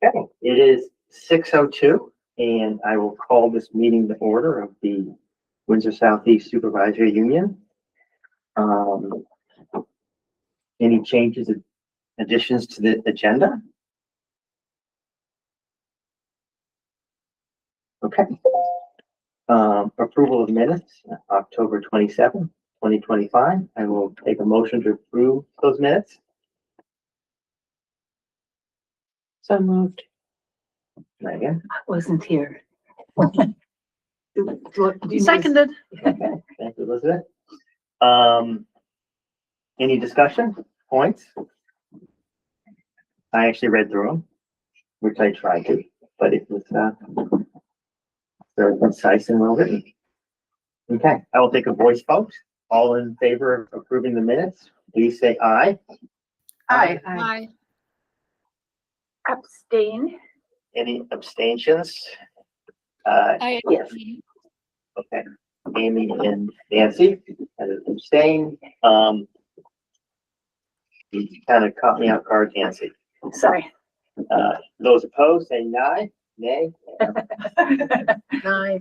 Okay, it is 6:02, and I will call this meeting to order of the Windsor Southeast Supervisory Union. Any changes, additions to the agenda? Okay. Approval of minutes, October 27th, 2025. I will take a motion to approve those minutes. So moved. Megan? I wasn't here. Seconded. Okay, thank you, Elizabeth. Any discussion points? I actually read through them, which I tried to, but it was very concise and well written. Okay, I will take a voice vote. All in favor of approving the minutes, please say aye. Aye. Aye. Abstain. Any abstentions? Aye. Yes. Okay, Amy and Nancy abstain. You kind of caught me off guard, Nancy. Sorry. Those opposed, say nay. Nay. Aye.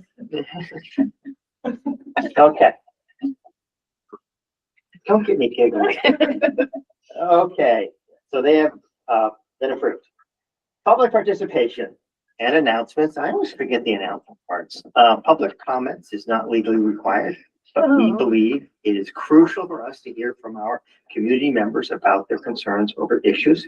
Okay. Don't get me giggling. Okay, so they have been approved. Public participation and announcements. I always forget the announcement parts. Public comments is not legally required, but we believe it is crucial for us to hear from our community members about their concerns over issues.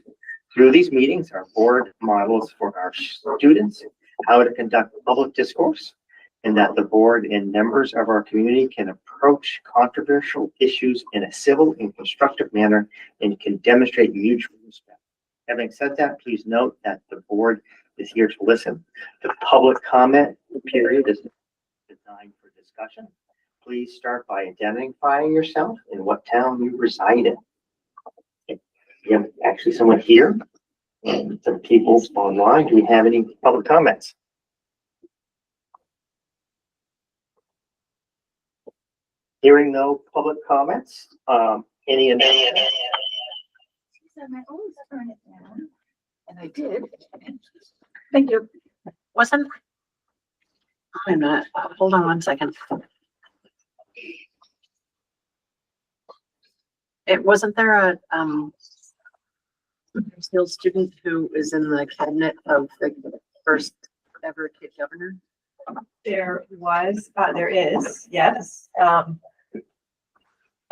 Through these meetings, our board models for our students how to conduct public discourse, and that the board and members of our community can approach controversial issues in a civil and constructive manner and can demonstrate mutual respect. Having said that, please note that the board is here to listen. The public comment period is designed for discussion. Please start by identifying yourself and what town you reside in. We have actually someone here and some people online. Do we have any public comments? Hearing no public comments, any announcements? I always turn it down. And I did. Thank you. Wasn't. I'm not. Hold on 1 second. It wasn't there a still student who is in the cabinet of the first ever kid governor? There is, yes.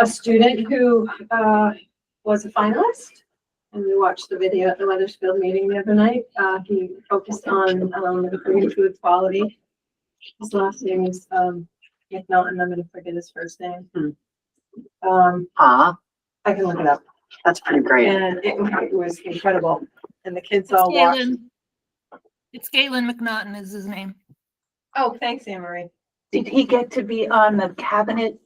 A student who was a finalist, and we watched the video at the Weathersfield meeting the other night. He focused on improving food quality. His last name is McNaughton. I'm going to forget his first name. I can look it up. That's pretty great. And it was incredible. And the kids all watched. It's Galen McNaughton is his name. Oh, thanks, Anne Marie. Did he get to be on the cabinet?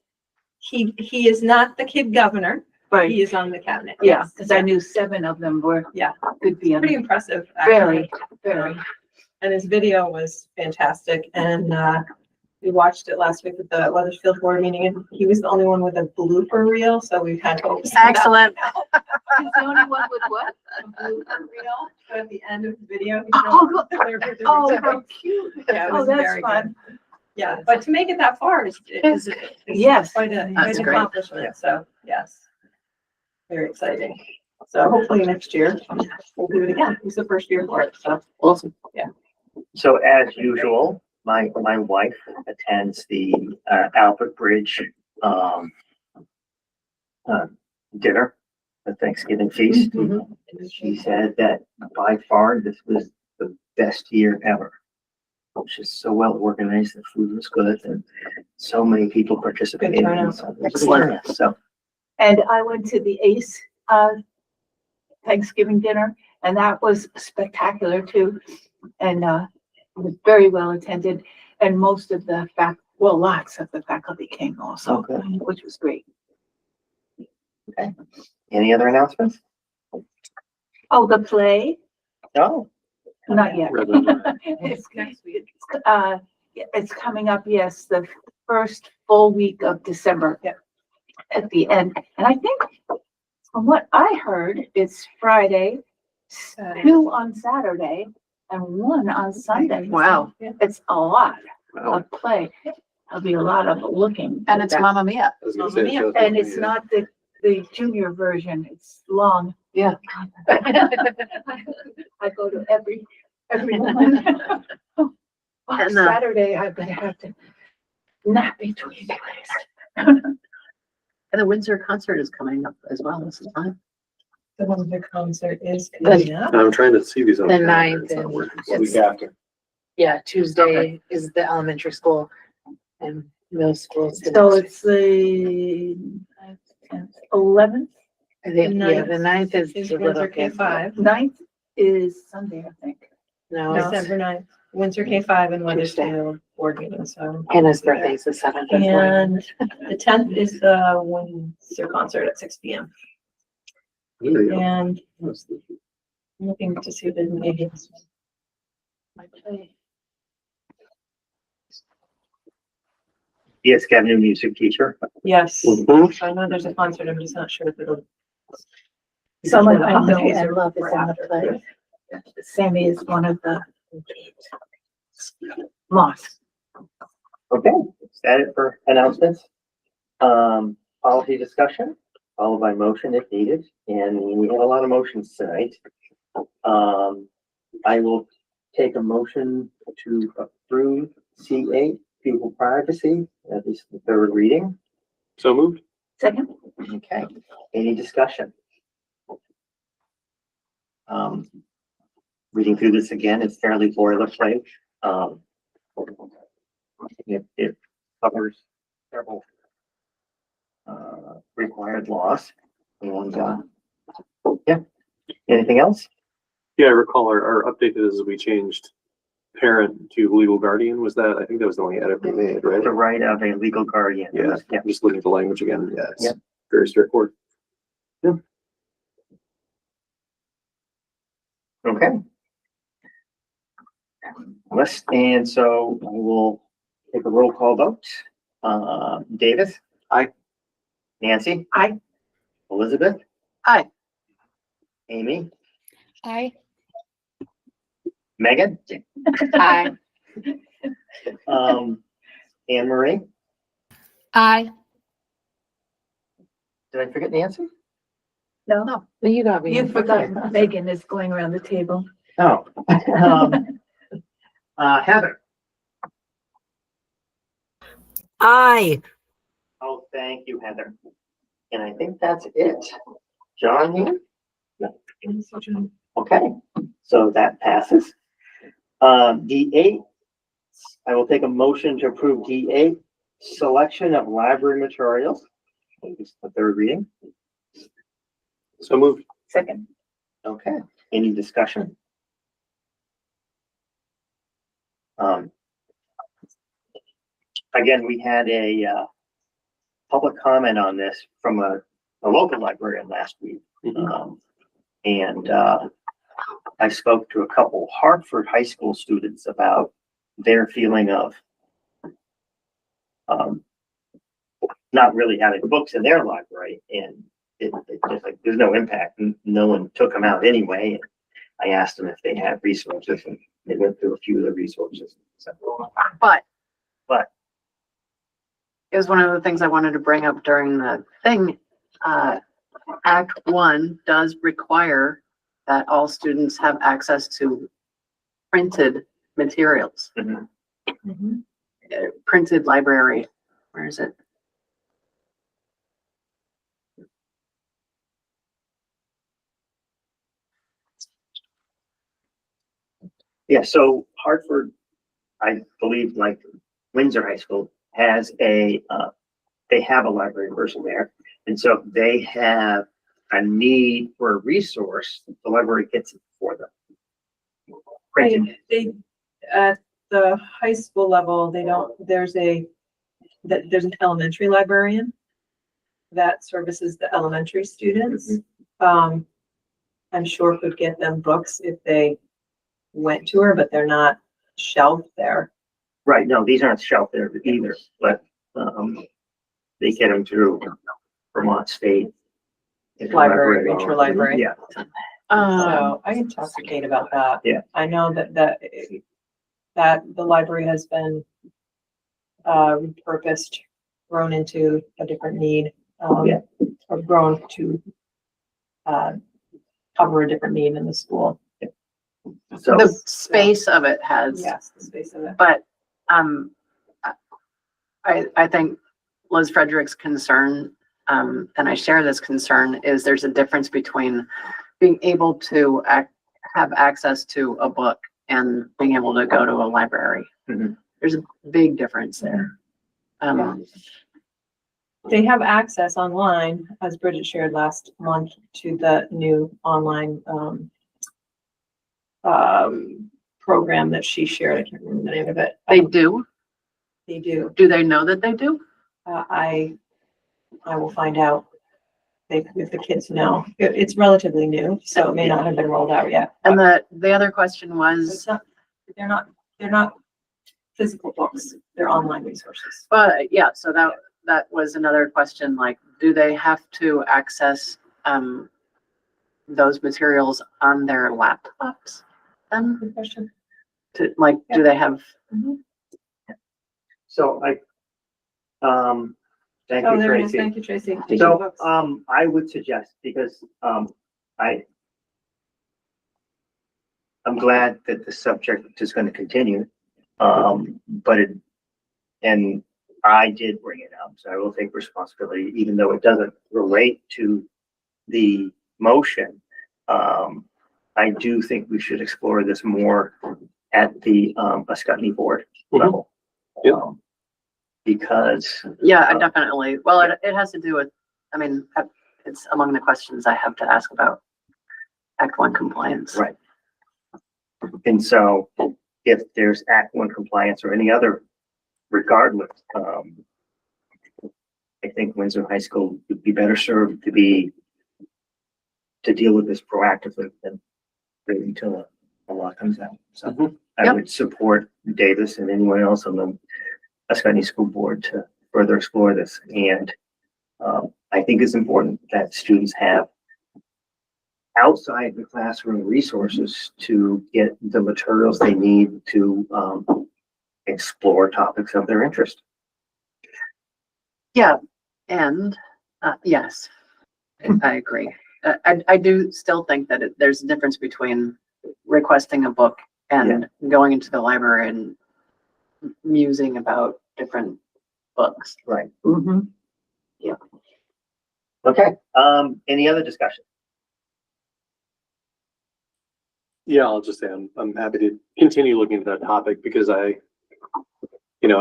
He is not the kid governor. Right. He is on the cabinet. Yeah, Yes. because I knew 7 of them were. Yeah. Could be on. Pretty impressive. Actually. Very. And his video was fantastic. And we watched it last week at the Weathersfield board meeting, and he was the only one with a blooper reel. So we've had hopes. Excellent. He's the only one with what? A blooper reel. So at the end of the video, he Oh, oh, how cute. yeah, it was Oh, that's very fun. good. Yeah, but to make it that far is Yes. quite an That's great. accomplishment. So yes, very exciting. So hopefully next year we'll do it again. It's the first year for it. So Awesome. So as usual, my wife attends the Albert Bridge dinner, the Thanksgiving feast. She said that by far this was the best year ever. Which is so well organized, the food was good, and so many people participated. Good turnout. So it was wonderful. So And I went to the ACE Thanksgiving dinner, and that was spectacular too. And it was very well attended. And most of the lots of the faculty came also, Okay. which was great. Okay. Any other announcements? Oh, the play? No. Not yet. It's next week. It's coming up, yes, the first full week of December. Yep. At the end. And I think from what I heard, it's Friday, 2 on Saturday, and one on Sunday. Wow. It's a lot Wow. of play. There'll be a lot of looking. And it's Mamma Mia. I was gonna say, Yeah. And it's not the junior version. It's long. Yeah. I go to every one. On And, Saturday, I'm gonna have to nap between plays. And the Windsor concert is coming up as well this time. The Windsor concert is coming up. I'm trying to see these on. The calendar. ninth It's not and- working. The week after. Yeah, Tuesday is the elementary school and middle school. is the So next- it's the 11th, I think, the yeah, ninth the ninth is Is the little Windsor kid. K5. 9th is Sunday, I think. No, it's December 9th, Windsor K5 and Weathersfield board meeting, so. Hannah's birthday is the 7th. as well. And the 10th is the Windsor concert at 6 p.m. There you go. And looking to see if there's maybe. Yes, got a new music teacher. Yes, Mhm. I know there's a concert, I'm just not sure if it'll. Someone Before the I know holidays I or love is before on the after. play. Sammy is one of the Moss. Okay, is that it for announcements? Policy discussion, followed by motion if needed, and we have a lot of motions tonight. I will take a motion to approve C8, pupil privacy, that is the third reading. So moved. Second, Okay, any discussion? Reading through this again, it's fairly boilerplate. It covers several required laws. And, yeah, anything else? Yeah, I recall our update is we changed parent to legal guardian. Was that, I think that was the only edit we made, right? The right of a legal guardian. Yeah, Yeah. I'm just looking at the language again. Yeah, it's Yep. very straightforward. Okay. And so I will take a roll call vote. Davis? Aye. Nancy? Aye. Elizabeth? Aye. Amy? Aye. Megan? Aye. Anne Marie? Aye. Did I forget Nancy? no, No, you got me. you forgot Megan is going around the table. Oh. Heather? Aye. Oh, thank you, Heather. And I think that's it. John here? Okay, so that passes. D8, I will take a motion to approve D8, selection of library materials. This is the third reading. So moved. Second, Okay, any discussion? Again, we had a public comment on this from a local librarian last week. And I spoke to a couple Hartford high school students about their feeling of not really having books in their library, and it just like, there's no impact, and no one took them out anyway. And I asked them if they had resources, and they went through a few of the resources. So, But but it was one of the things I wanted to bring up during the thing. Act 1 does require that all students have access to printed materials, mhm. printed library. Where is it? Yeah, so Hartford, I believe, like Windsor High School, has they have a library person there. And so if they have a need for a resource, the library gets it for them. Printed. They, at the high school level, they don't, there's an elementary librarian that services the elementary students. I'm sure could get them books if they went to her, but they're not shelved there. Right, no, these aren't shelved there either, but they get them through Vermont State. Library, interlibrary. Yeah, So I can talk to Kate about that. Yeah. I know that the library has been repurposed, grown into a different need. Yeah. Or grown to cover a different need in the school. So, The space of it has, Yes, the space of it. but, I think Liz Frederick's concern, and I share this concern, is there's a difference between being able to have access to a book and being able to go to a library. Mhm. There's a big difference there. They have access online, as Bridget shared last month, to the new online program that she shared. I can't remember the name of it. They do? They do. Do they know that they do? I will find out if the kids know. It's relatively new, so it may not have been rolled out yet. And the other question It's was, not, they're not physical books. They're online resources. yeah, so that was another question, like, do they have to access, those materials on their laptops? Then, Good question. to, like, do they have, so thank Oh, you, there it is. Tracy. Thank you, Tracy. So, I would suggest, because, I'm glad that the subject is going to continue. But and I did bring it up, so I will take responsibility, even though it doesn't relate to the motion. I do think we should explore this more at the, Ascutney board level. Yep. Because, yeah, I definitely, well, it has to do with, I mean, it's among the questions I have to ask about Act One compliance. right. And so if there's Act One compliance or any other, regardless, I think Windsor High School would be better served to deal with this proactively than waiting until a law comes out. So Mhm. I Yep. would support Davis and anyone else on the Ascutney School Board to further explore this. And I think it's important that students have outside the classroom resources to get the materials they need to explore topics of their interest. Yeah, and, yes, I agree. I do still think that there's a difference between requesting a book and going into the library and musing about different books. Right. Mm-hmm. Yeah. Okay, any other discussion? Yeah, I'll just say I'm happy to continue looking at that topic because I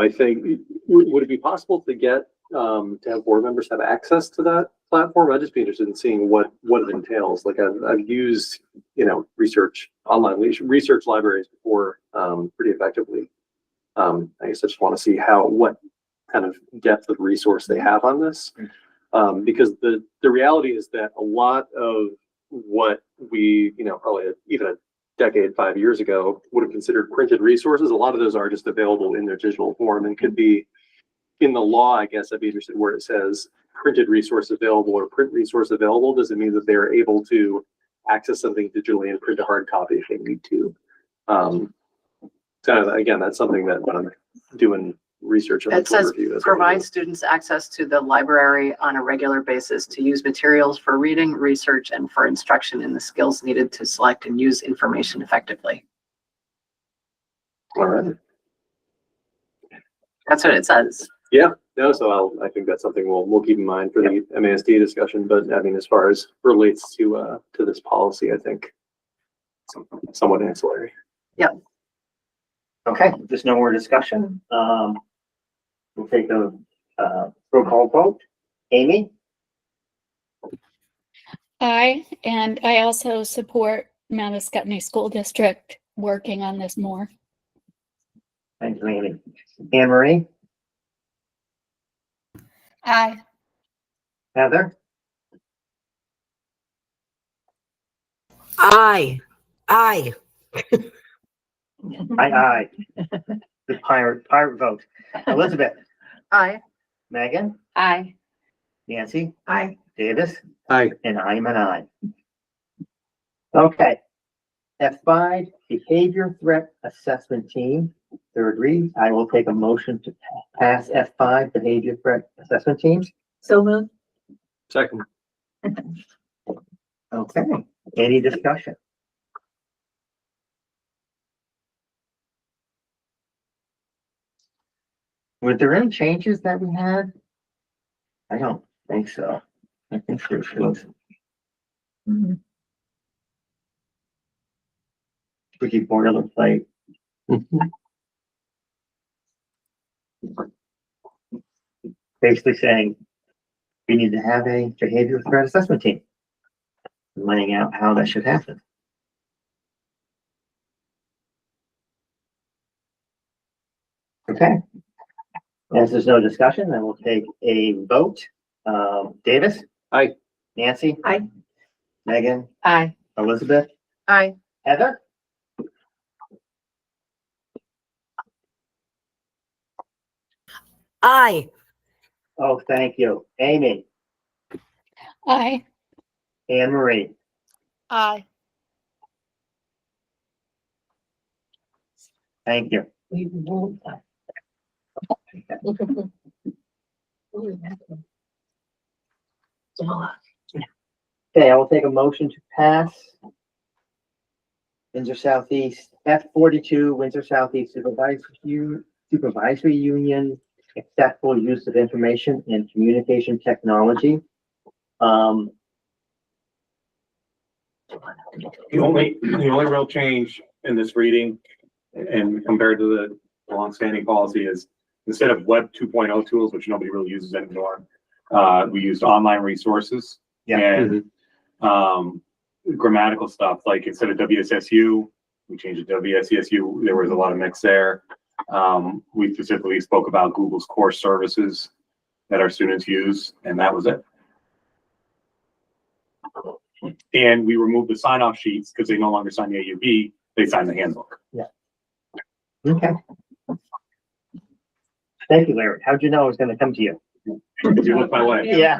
think, would it be possible to get, to have board members have access to that platform? I'd just be interested in seeing what it entails. Like I've used, online research libraries before, pretty effectively. I guess I just want to see what kind of depth of resource they have on this. Because the reality is that a lot of what we, probably even a decade, 5 years ago, would have considered printed resources, a lot of those are just available in their digital form and could be in the law. I guess I'd be interested where it says printed resource available or print resource available. Does it mean that they're able to access something digitally and print a hard copy if they need to? So again, that's something that when I'm doing research on It says review, that's what I'm provide doing. students access to the library on a regular basis to use materials for reading, research, and for instruction in the skills needed to select and use information effectively. All right. That's what it says. No, so I think that's something we'll keep in mind for the MASD discussion. But I mean, as far as relates to this policy, I think somewhat ancillary. Okay, if there's no more discussion, we'll take a roll call vote. Amy? I, and I also support Mount Escutney School District working on this more. Thank you, Amy. Anne Marie? Aye. Heather? Aye. Aye. Aye. The pirate vote. Elizabeth? Aye. Megan? Aye. Nancy? Aye. Davis? Aye. And I'm an aye. Okay. F5, behavior threat assessment team. Third read, I will take a motion to pass F5, behavior threat assessment teams. So moved. Second. Okay, any discussion? Were there any changes that we had? I don't think so. I think there was. Pretty boilerplate. Basically saying we need to have a behavior threat assessment team. Laying out how that should happen. Okay. As there's no discussion, then we'll take a vote. Davis? Aye. Nancy? Aye. Megan? Aye. Elizabeth? Aye. Heather? Aye. Oh, thank you. Amy? Aye. Anne Marie? Aye. Thank you. Okay, I will take a motion to pass Windsor Southeast F42 Windsor Southeast Supervisory Union Acceptable Use of Information and Communication Technology. The only real change in this reading and compared to the longstanding policy is instead of Web 2.0 tools, which nobody really uses anymore, we used online resources. Yeah. And grammatical stuff, like instead of WSSU, we changed it to WSESU. There was a lot of mix there. We specifically spoke about Google's core services that our students use, and that was it. And we removed the sign-off sheets because they no longer sign the AUB, they sign the handbook. Okay. Thank you, Larry. How'd you know it was gonna come to you? You look my way. Yeah.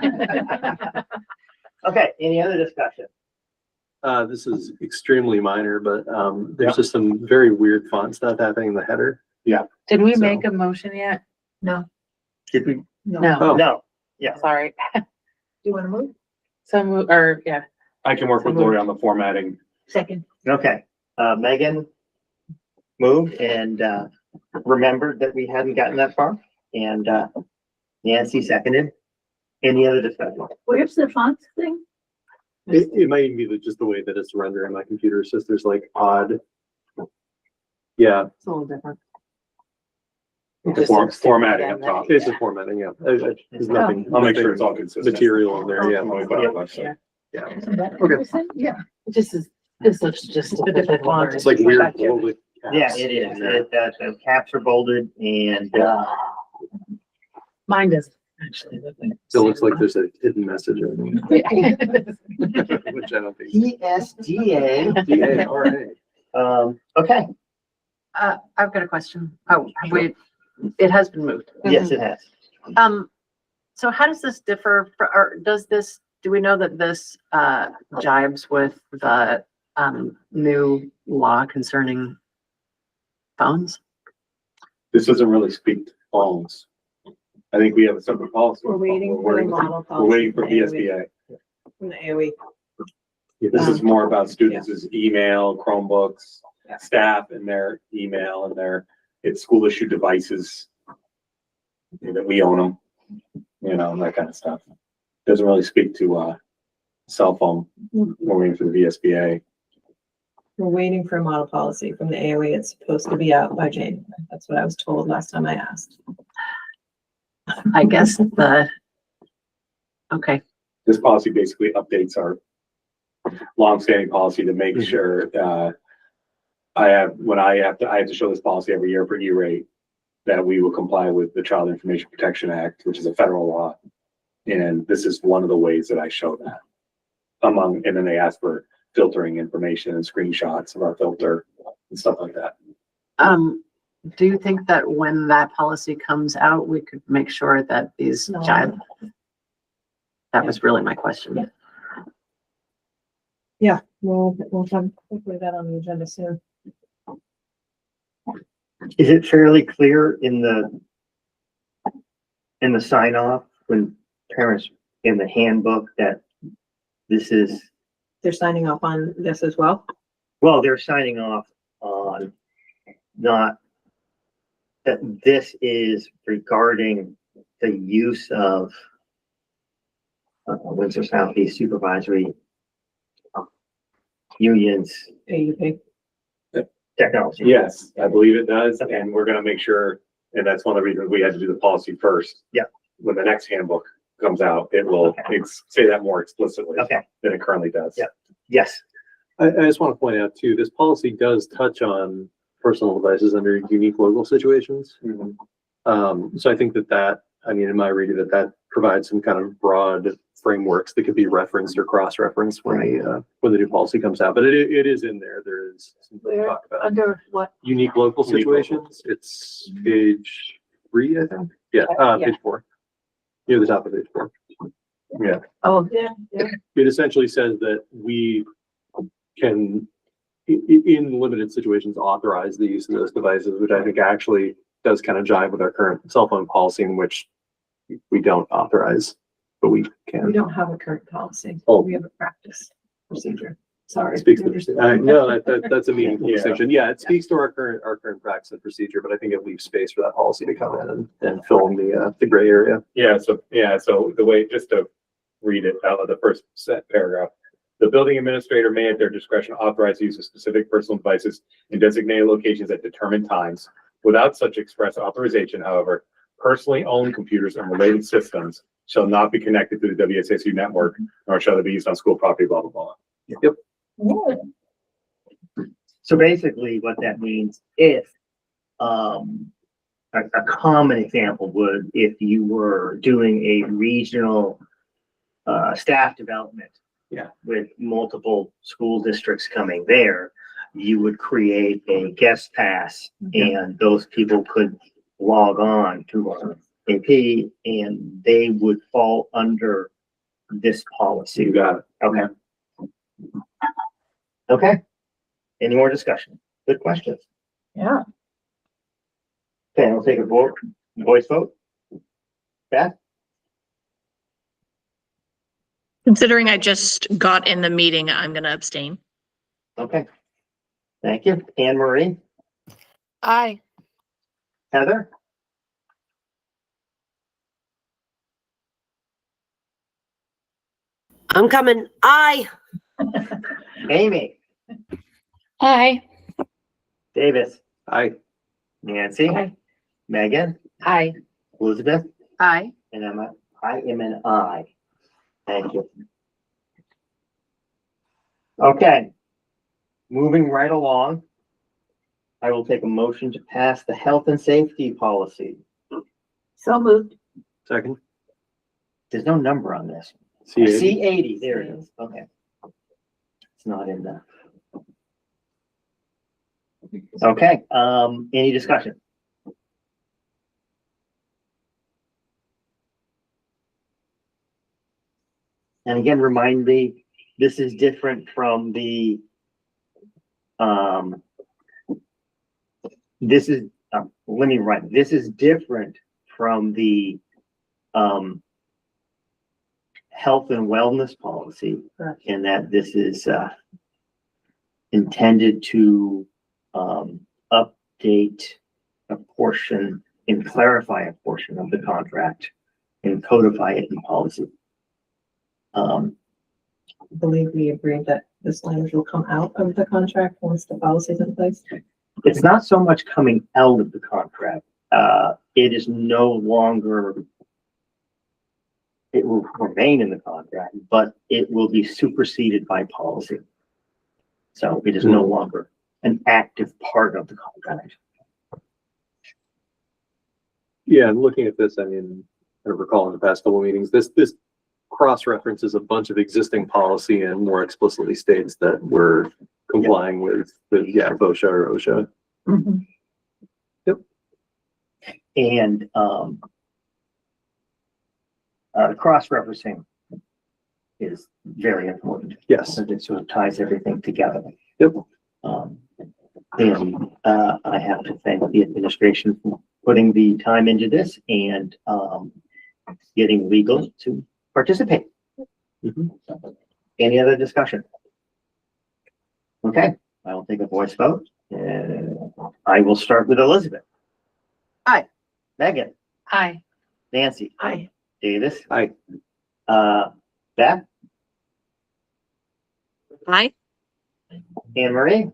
Okay, any other discussion? This is extremely minor, but, there's just some very weird font stuff happening in the header. Did we So- make a motion yet? No. Did we? No, Oh. No. Yeah. sorry. Do you want to move? Yeah. I can work with Lori on the formatting. Second. Okay, Megan moved and, remembered that we hadn't gotten that far, and, Nancy seconded. Any other discussion? Where's the font thing? It might even be just the way that it's rendered on my computer. It's just there's like odd. Yeah, It's a little different. The formatting up top. it's a formatting, yeah. There's nothing. I'll make sure it's all consistent. Material in there, yeah. When we put it on the website. Yeah. It just is, this looks just a different font. It's like weird. bolded Yeah, caps it is. in there. The caps are bolded and, Mine does actually. So it looks like there's a hidden message in there, which I don't think. PSDA. Yeah, all right. Okay, I've got a question. Oh, it has been moved. yes, it has. So how does this differ, or do we know that this, jibes with the, new law concerning phones? This doesn't really speak to phones. I think we have a separate policy. We're waiting for the model We're waiting for policy PSBA. from the AOE. This is more about students' email, Chromebooks, staff and their email and it's school issued devices. That we own them, and that kind of stuff. Doesn't really speak to, cell phone. We're waiting for the VSBA. We're waiting for a model policy from the AOE. It's supposed to be out by January. That's what I was told last time I asked. I guess okay, This policy basically updates our longstanding policy to make sure, I have to show this policy every year for E-rate, that we will comply with the Child Information Protection Act, which is a federal law. And this is one of the ways that I show that and then they ask for filtering information and screenshots of our filter and stuff like that. do you think that when that policy comes out, we could make sure that these jibe? That was really my question. Yeah, we'll have, hopefully that on the agenda soon. Is it fairly clear in the sign off when parents in the handbook that this is, They're signing off on this as well. well, they're signing off on not that this is regarding the use of Windsor Southeast Supervisory Union's AUP. technology. Yes, I believe it does, and we're gonna make sure, and that's one of the reasons we had to do the policy first. Yeah. When the next handbook comes out, it will say that more explicitly Okay, than it currently does. Yeah. yes, I just want to point out too, this policy does touch on personal devices under unique local situations. Mhm. So I think I mean, in my reading, that provides some kind of broad frameworks that could be referenced or cross-referenced when the new policy comes out. But it is in there. There is some Where? talk about Under what? unique local Unique local. situations. It's page 3, I think. Yeah, Yeah. page 4. Near the top of page 4. Oh, yeah, yeah. It essentially says that we can, in limited situations, authorize the use of those devices, which I think actually does kind of jive with our current cell phone policy, in which we don't authorize, but we We can. don't have a current policy. Oh. We have a practice procedure. Sorry. Speaks to, no, that's a meaningful Yeah. distinction. Yeah, it speaks to our current practice and procedure, but I think it leaves space for that policy to come in and fill in the gray area. So the way, just to read it out of the first set paragraph. The building administrator may at their discretion authorize the use of specific personal devices in designated locations at determined times. Without such express authorization, however, personally owned computers and related systems shall not be connected to the WSSU network, nor shall they be used on school property, blah, blah, blah. Yep. so basically what that means if, a common example would, if you were doing a regional, staff development. Yeah. With multiple school districts coming there, you would create a guest pass and those people could log on to our AP and they would fall under this policy. You got it. Okay. Okay. Any more discussion? Good questions. Yeah. Okay, we'll take a voice vote. Beth? Considering I just got in the meeting, I'm gonna abstain. Okay. Thank you. Anne Marie? Aye. Heather? I'm coming. Aye. Amy? Aye. Davis? Aye. Nancy? Aye. Megan? Aye. Elizabeth? Aye. And I am an aye. Thank you. Okay. Moving right along. I will take a motion to pass the health and safety policy. So moved. Second. There's no number on this. C80. C80, there it is. Okay. It's not in there. Okay, any discussion? And again, remind me, this is different from the, this is, let me write, this is different from the, health and wellness policy in that this is, intended to, update a portion and clarify a portion of the contract and codify it in policy. I believe we agreed that this language will come out of the contract once the policy is in place. It's not so much coming out of the contract. It is no longer, it will remain in the contract, but it will be superseded by policy. So it is no longer an active part of the contract. Yeah, and looking at this, I mean, I recall in the past couple of meetings, this cross-references a bunch of existing policy and more explicitly states that we're complying with VOSHA or OSHA. Mhm. And, cross-referencing is very important. Yes. So it sort of ties everything together. Yep. And I have to thank the administration for putting the time into this and getting legal to participate. Mhm. Any other discussion? Okay, I will take a voice vote. I will start with Elizabeth. Aye. Megan, Aye. Nancy, Aye. Davis. Aye. Beth, Aye. Anne Marie,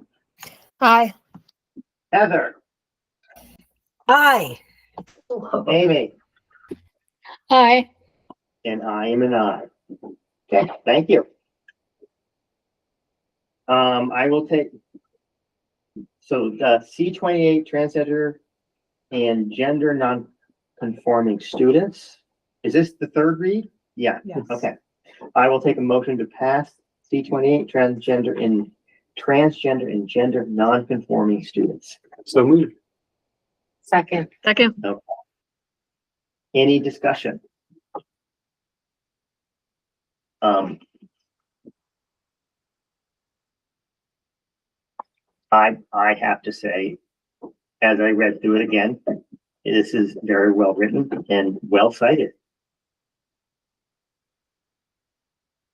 Aye. Heather, Aye. Amy, Aye. and I am an aye. Okay, thank you. I will take. So, C28 transgender and gender non-conforming students. Is this the third read? Yeah. Yes. Okay. I will take a motion to pass C28 transgender and gender non-conforming students. So moved. Second. Second. Any discussion? I have to say, as I read through it again, this is very well written and well cited.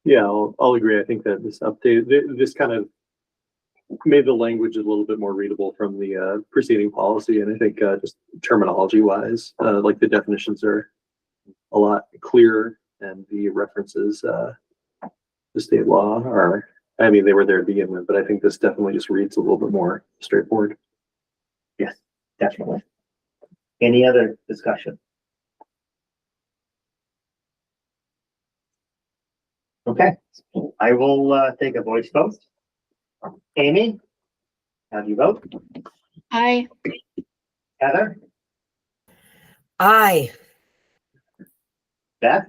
Yeah, I'll agree. I think that this update, this kind of made the language a little bit more readable from the preceding policy. And I think just terminology wise, like the definitions are a lot clearer and the references to state law are, I mean, they were there to begin with, but I think this definitely just reads a little bit more straightforward. Yes, definitely. Any other discussion? Okay, I will take a voice vote. Amy, how do you vote? Aye. Heather, Aye. Beth,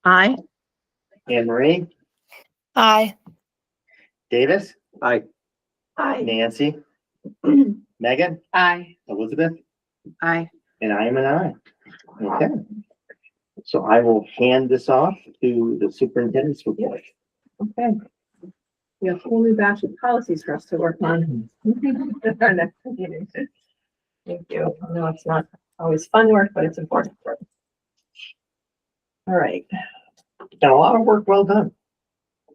Aye. Anne Marie, Aye. Davis, Aye. Aye. Nancy, Megan, Aye. Elizabeth, Aye. and I am an aye. Okay. So I will hand this off to the superintendent's report. Okay. We have a whole new batch of policies for us to work on. at our next meeting. Thank you. I know it's not always fun work, but it's important work. All right. And a lot of work well done.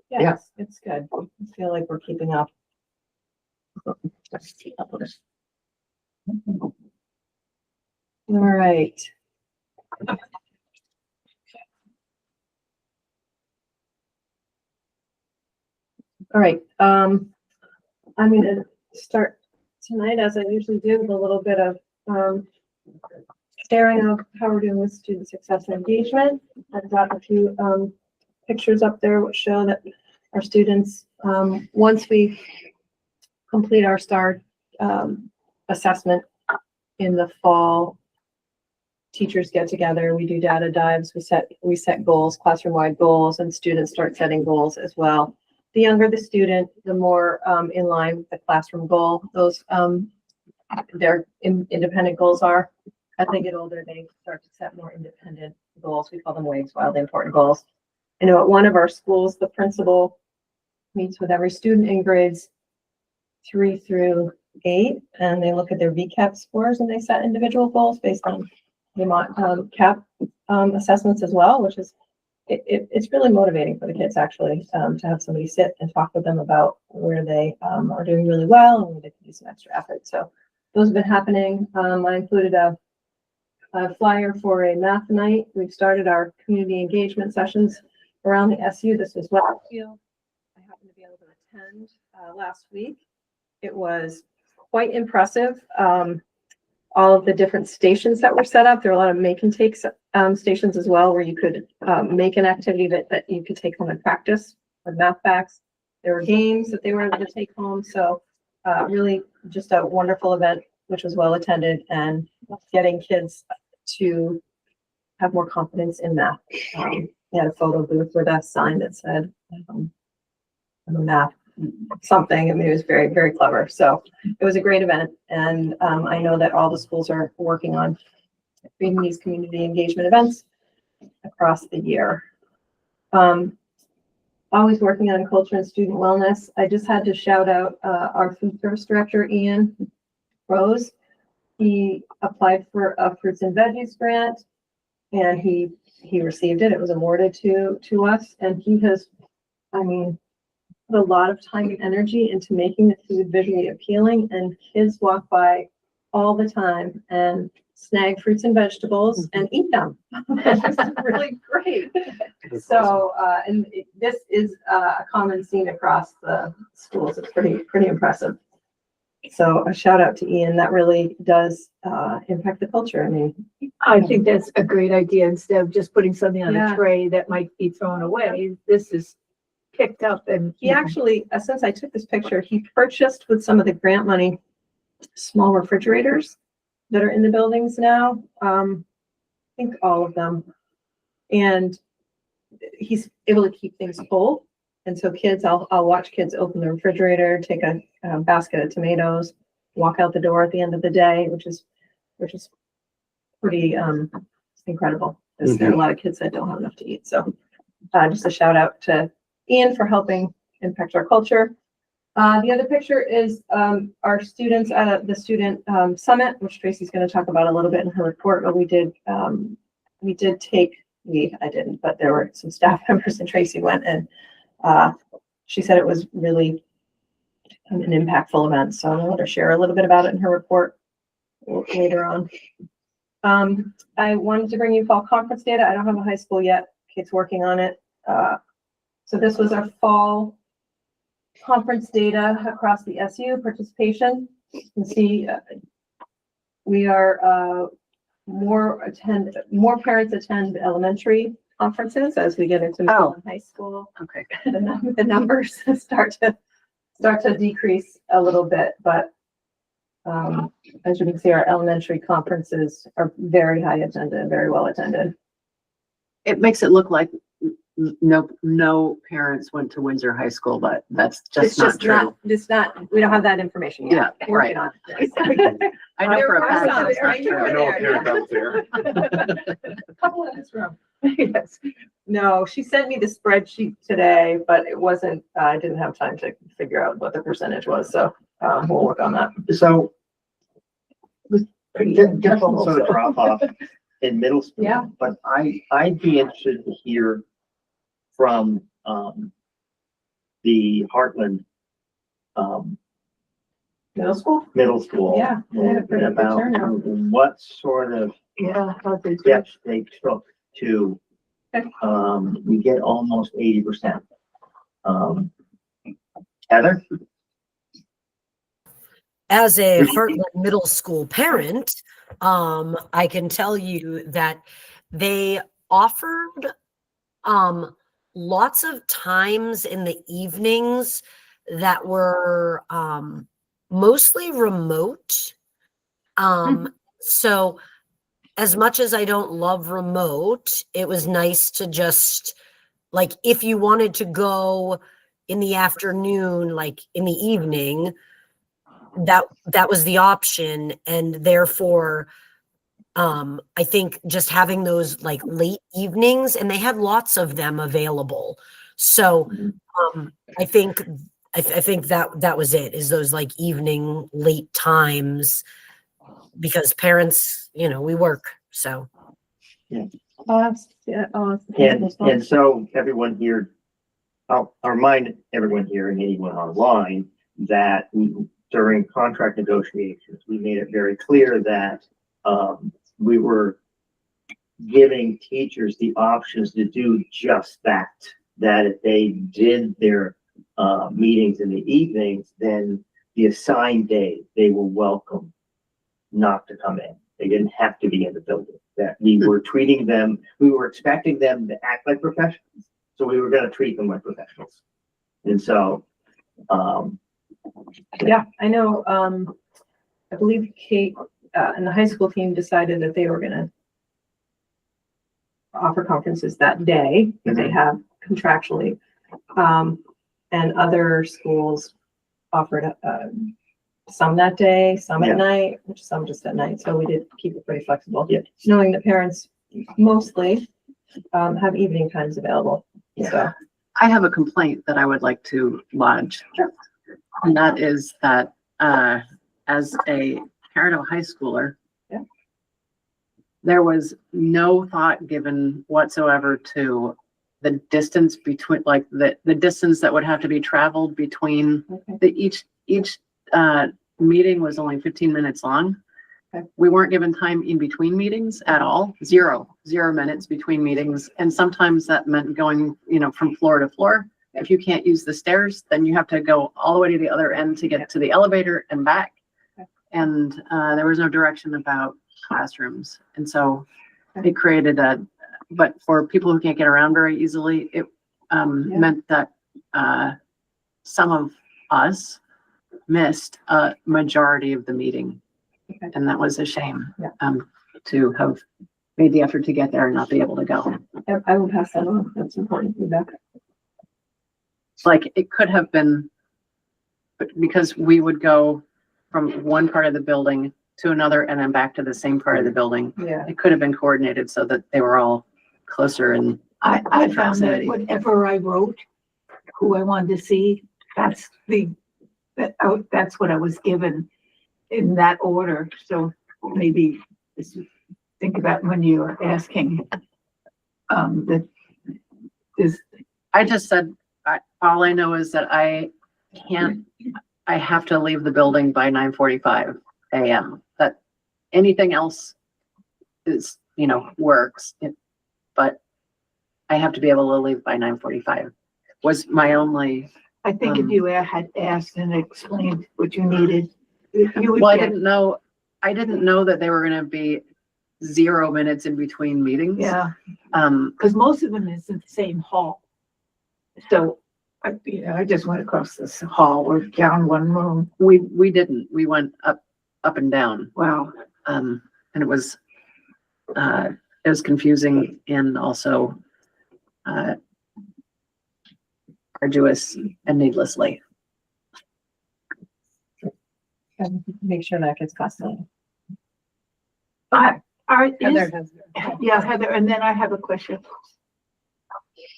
Yes, it's good. I feel like we're keeping up. All right. All right, I'm gonna start tonight, as I usually do, with a little bit of, sharing of how we're doing with student success and engagement. I've got a few, pictures up there which show that our students, once we complete our STAR, assessment in the fall, teachers get together, we do data dives, we set goals, classroom-wide goals, and students start setting goals as well. The younger the student, the more in line with the classroom goal those their independent goals are. As they get older, they start to set more independent goals. We call them WAGs, wildly important goals. I know at one of our schools, the principal meets with every student in grades 3 through 8, and they look at their VCAP scores and they set individual goals based on the amount CAP assessments as well, which is it's really motivating for the kids actually to have somebody sit and talk with them about where they are doing really well and where they can do some extra effort. So those have been happening. I included a flyer for a math night. We've started our community engagement sessions around the SU. This was Westfield. I happened to be able to attend last week. It was quite impressive. All of the different stations that were set up. There are a lot of make and take stations as well, where you could make an activity that you could take home and practice with math facts. There were games that they were able to take home. So really just a wonderful event, which was well attended, and getting kids to have more confidence in math. We had a photo booth with a sign that said math something. I mean, it was very, very clever. So it was a great event. And I know that all the schools are working on creating these community engagement events across the year. Always working on culture and student wellness. I just had to shout out, our food service director, Ian Rose. He applied for a fruits and veggies grant and he received it. It was awarded to us and he has, I mean, put a lot of time and energy into making the food visually appealing and kids walk by all the time and snag fruits and vegetables and eat them. It's really great. So, this is a common scene across the schools. It's pretty impressive. So a shout out to Ian. That really does impact the culture. I mean, I think that's a great idea. Instead of just putting something on Yeah. a tray that might be thrown away, this is picked up and. he actually, since I took this picture, he purchased with some of the grant money, small refrigerators that are in the buildings now. I think all of them. And he's able to keep things full. And so kids, I'll watch kids open the refrigerator, take a basket of tomatoes, walk out the door at the end of the day, which is pretty incredible. There's a lot of kids that don't have enough to eat. So just a shout out to Ian for helping impact our culture. The other picture is our students at the student summit, which Tracy's going to talk about a little bit in her report. But I didn't, but there were some staff members and Tracy went and she said it was really an impactful event. So I'm going to let her share a little bit about it in her report later on. I wanted to bring you fall conference data. I don't have a high school yet. Kate's working on it. So this was our fall conference data across the SU participation. You can see we are more parents attend elementary conferences as we get into middle and high school. Okay. The numbers start to decrease a little bit, but as you can see, our elementary conferences are very high attended, very well attended. It makes it look like no parents went to Windsor High School, but that's just not true. We don't have that information yet. Yeah, We're working on it. I know for a fact some, that's not right? true. I know a parent that was there. Couple in this room. Yes. No, she sent me the spreadsheet today, but it wasn't, I didn't have time to figure out what the percentage was, so we'll work on that. So just also a drop off in middle school. Yeah. But I'd be interested to hear from the Heartland Middle school? Middle School. Yeah, they had a pretty good About turnout. what sort of Yeah, how'd they do? steps they took to we get almost 80%. Heather? As a Heartland Middle School parent, I can tell you that they offered lots of times in the evenings that were mostly remote. So as much as I don't love remote, it was nice to just, like, if you wanted to go in the afternoon, like in the evening, that was the option. And therefore, I think just having those like late evenings, and they had lots of them available. So I think that was it, is those like evening late times, because parents, we work, so. And so everyone here, I'll remind everyone here and anyone online that during contract negotiations, we made it very clear that we were giving teachers the options to do just that. That if they did their meetings in the evenings, then the assigned day, they were welcome not to come in. They didn't have to be in the building. That we were treating them, we were expecting them to act like professionals. So we were going to treat them like professionals. And so, yeah, I know, I believe Kate and the high school team decided that they were gonna offer conferences that day that they have contractually. And other schools offered some that day, some at night, some just at night. So we did keep it pretty flexible. Yeah. Knowing that parents mostly have evening times available. So, I have a complaint that I would like to lodge. And that is that, as a parent of a high schooler, Yeah. there was no thought given whatsoever to the distance between, like, the distance that would have to be traveled between okay. each meeting was only 15 minutes long. Okay. We weren't given time in between meetings at all, zero minutes between meetings. And sometimes that meant going, from floor to floor. If you can't use the stairs, then you have to go all the way to the other end to get to the elevator and back. Okay. And there was no direction about classrooms. And so it created but for people who can't get around very easily, it meant that some of us missed a majority of the meeting. Okay. And that was a shame, Yeah. to have made the effort to get there and not be able to go. Yep, I will pass that on. That's important feedback. Like, it could have been, because we would go from one part of the building to another and then back to the same part of the building. Yeah. It could have been coordinated so that they were all closer and I found that Proximity. whatever I wrote, who I wanted to see, that's what I was given in that order. So maybe think about when you're asking, I just said, all I know is that I have to leave the building by 9:45 a.m. That anything else is, works, but I have to be able to leave by 9:45 was my only. I think if you had asked and explained what you needed, you would Well, get. I didn't know that they were gonna be 0 minutes in between meetings. Yeah, because most of them is in the same hall. So, I just went across this hall or down one room. We didn't, we went up and down. Wow. And it was confusing and also arduous and needlessly. And make sure that gets passed on. Heather has. Yeah, Heather, and then I have a question.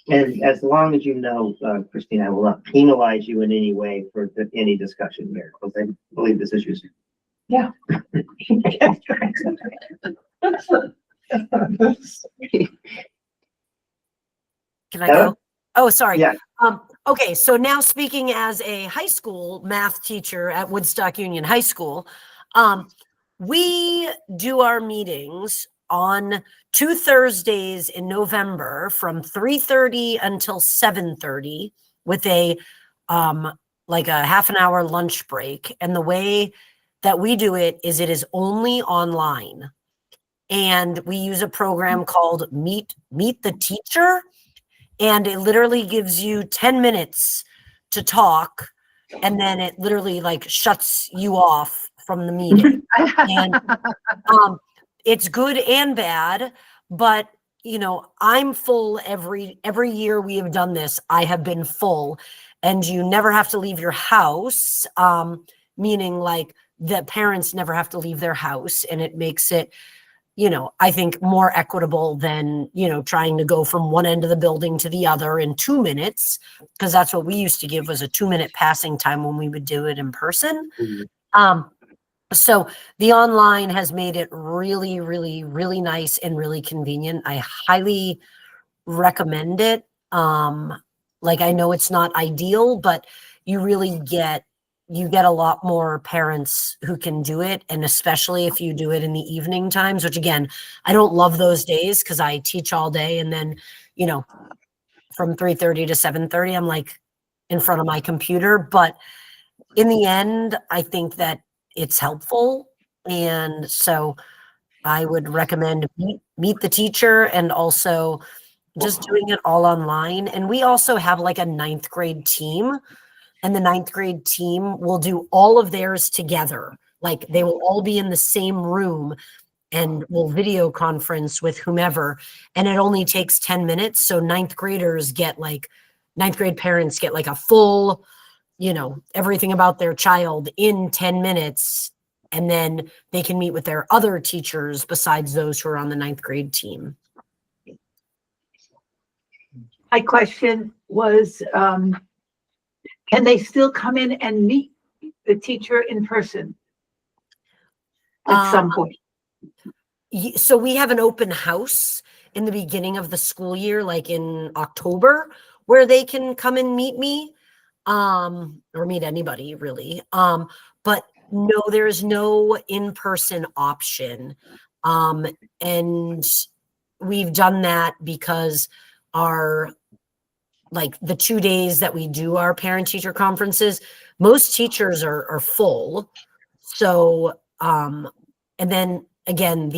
And as long as you know, Christine, I will not penalize you in any way for any discussion here, because I believe this is useful. Yeah. Can I Heather? go? Oh, sorry. Yeah. Okay, so now speaking as a high school math teacher at Woodstock Union High School, we do our meetings on 2 Thursdays in November from 3:30 until 7:30 with a like a half an hour lunch break. And the way that we do it is only online. And we use a program called Meet the Teacher. And it literally gives you 10 minutes to talk. And then it literally like shuts you off from the meeting. And it's good and bad, but I'm full every year we have done this. I have been full, and you never have to leave your house, meaning like the parents never have to leave their house, and it makes it, I think more equitable than, trying to go from one end of the building to the other in 2 minutes, because that's what we used to give was a 2-minute passing time when we would do it in person. Mhm. So the online has made it really, really, really nice and really convenient. I highly recommend it. Like, I know it's not ideal, but you really get a lot more parents who can do it. And especially if you do it in the evening times, which again, I don't love those days because I teach all day. And then, from 3:30 to 7:30, I'm like in front of my computer. But in the end, I think that it's helpful. And so I would recommend Meet the Teacher, and also just doing it all online. And we also have like a 9th grade team, and the 9th grade team will do all of theirs together. Like, they will all be in the same room and will video conference with whomever. And it only takes 10 minutes. So 9th grade parents get like a full, everything about their child in 10 minutes. And then they can meet with their other teachers besides those who are on the 9th grade team. My question was, can they still come in and meet the teacher in person at some point? So we have an open house in the beginning of the school year, like in October, where they can come and meet me, or meet anybody really. But no, there is no in-person option. And we've done that because like the 2 days that we do our parent teacher conferences, most teachers are full. So, and then again,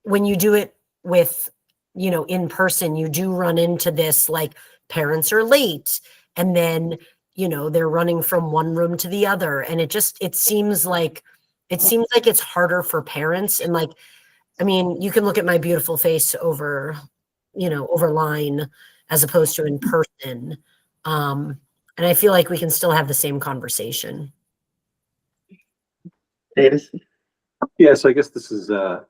when you do it with, in person, you do run into this, like parents are late and then, they're running from one room to the other. And it seems like it's harder for parents. And like, I mean, you can look at my beautiful face over line as opposed to in person. And I feel like we can still have the same conversation. Davis? Yeah, so I guess this is a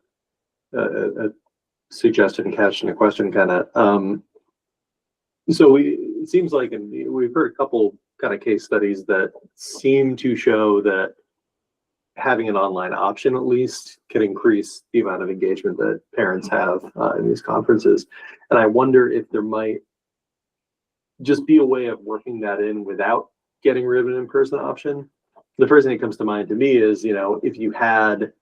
suggestion catch and a question kind of. So it seems like, and we've heard a couple kind of case studies that seem to show that having an online option at least can increase the amount of engagement that parents have in these conferences. And I wonder if there might just be a way of working that in without getting rid of an in-person option. The first thing that comes to mind to me is, if you had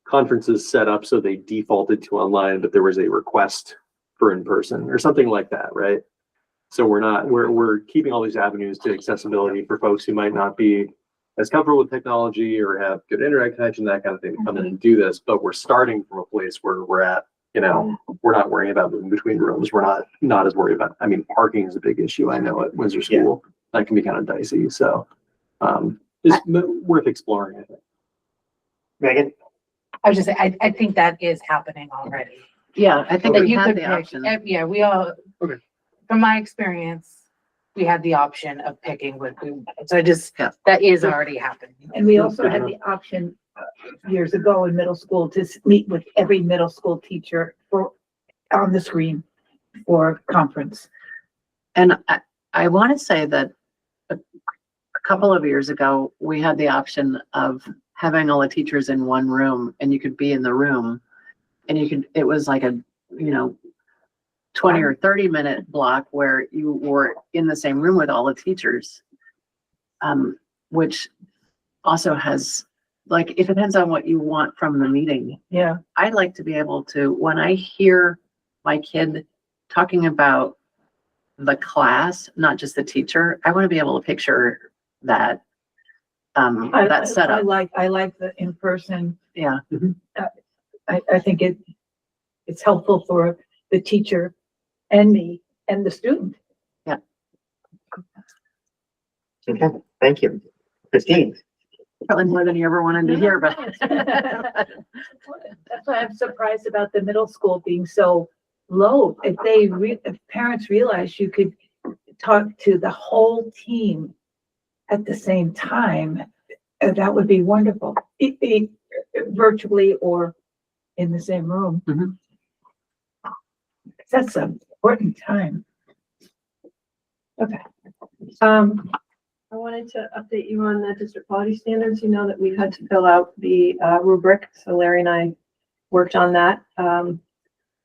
conferences set up so they defaulted to online, but there was a request for in-person or something like that, right? So we're keeping all these avenues to accessibility for folks who might not be as comfortable with technology or have good internet connection, that kind of thing, to come in and do this. But we're starting from a place where we're at, we're not worrying about moving between rooms. We're not as worried about, parking is a big issue. I know at Windsor School, that can be kind of dicey. So it's worth exploring, I think. Megan? I was just saying, I think that is happening already. Yeah, I think That we you had could the pick, option. yeah, we all, Okay. from my experience, we had the option of picking what we wanted. So Yeah. that is already happening. And we also had the option years ago in middle school to meet with every middle school teacher on the screen for conference. And I want to say that a couple of years ago, we had the option of having all the teachers in one room and you could be in the room and it was like a, 20 or 30-minute block where you were in the same room with all the teachers. Which also has, like, it depends on what you want from the meeting. Yeah. I'd like to be able to, when I hear my kid talking about the class, not just the teacher, I want to be able to picture that, that setup. I like the in-person. Yeah. I think it's helpful for the teacher and me and the student. Okay, thank you. Christine? Probably more than you ever wanted to hear, but. That's why I'm surprised about the middle school being so low. If parents realize you could talk to the whole team at the same time, that would be wonderful. Virtually or in the same room. Mhm. That's an important time. Okay. I wanted to update you on the district quality standards. You know that we had to fill out the rubric. So Larry and I worked on that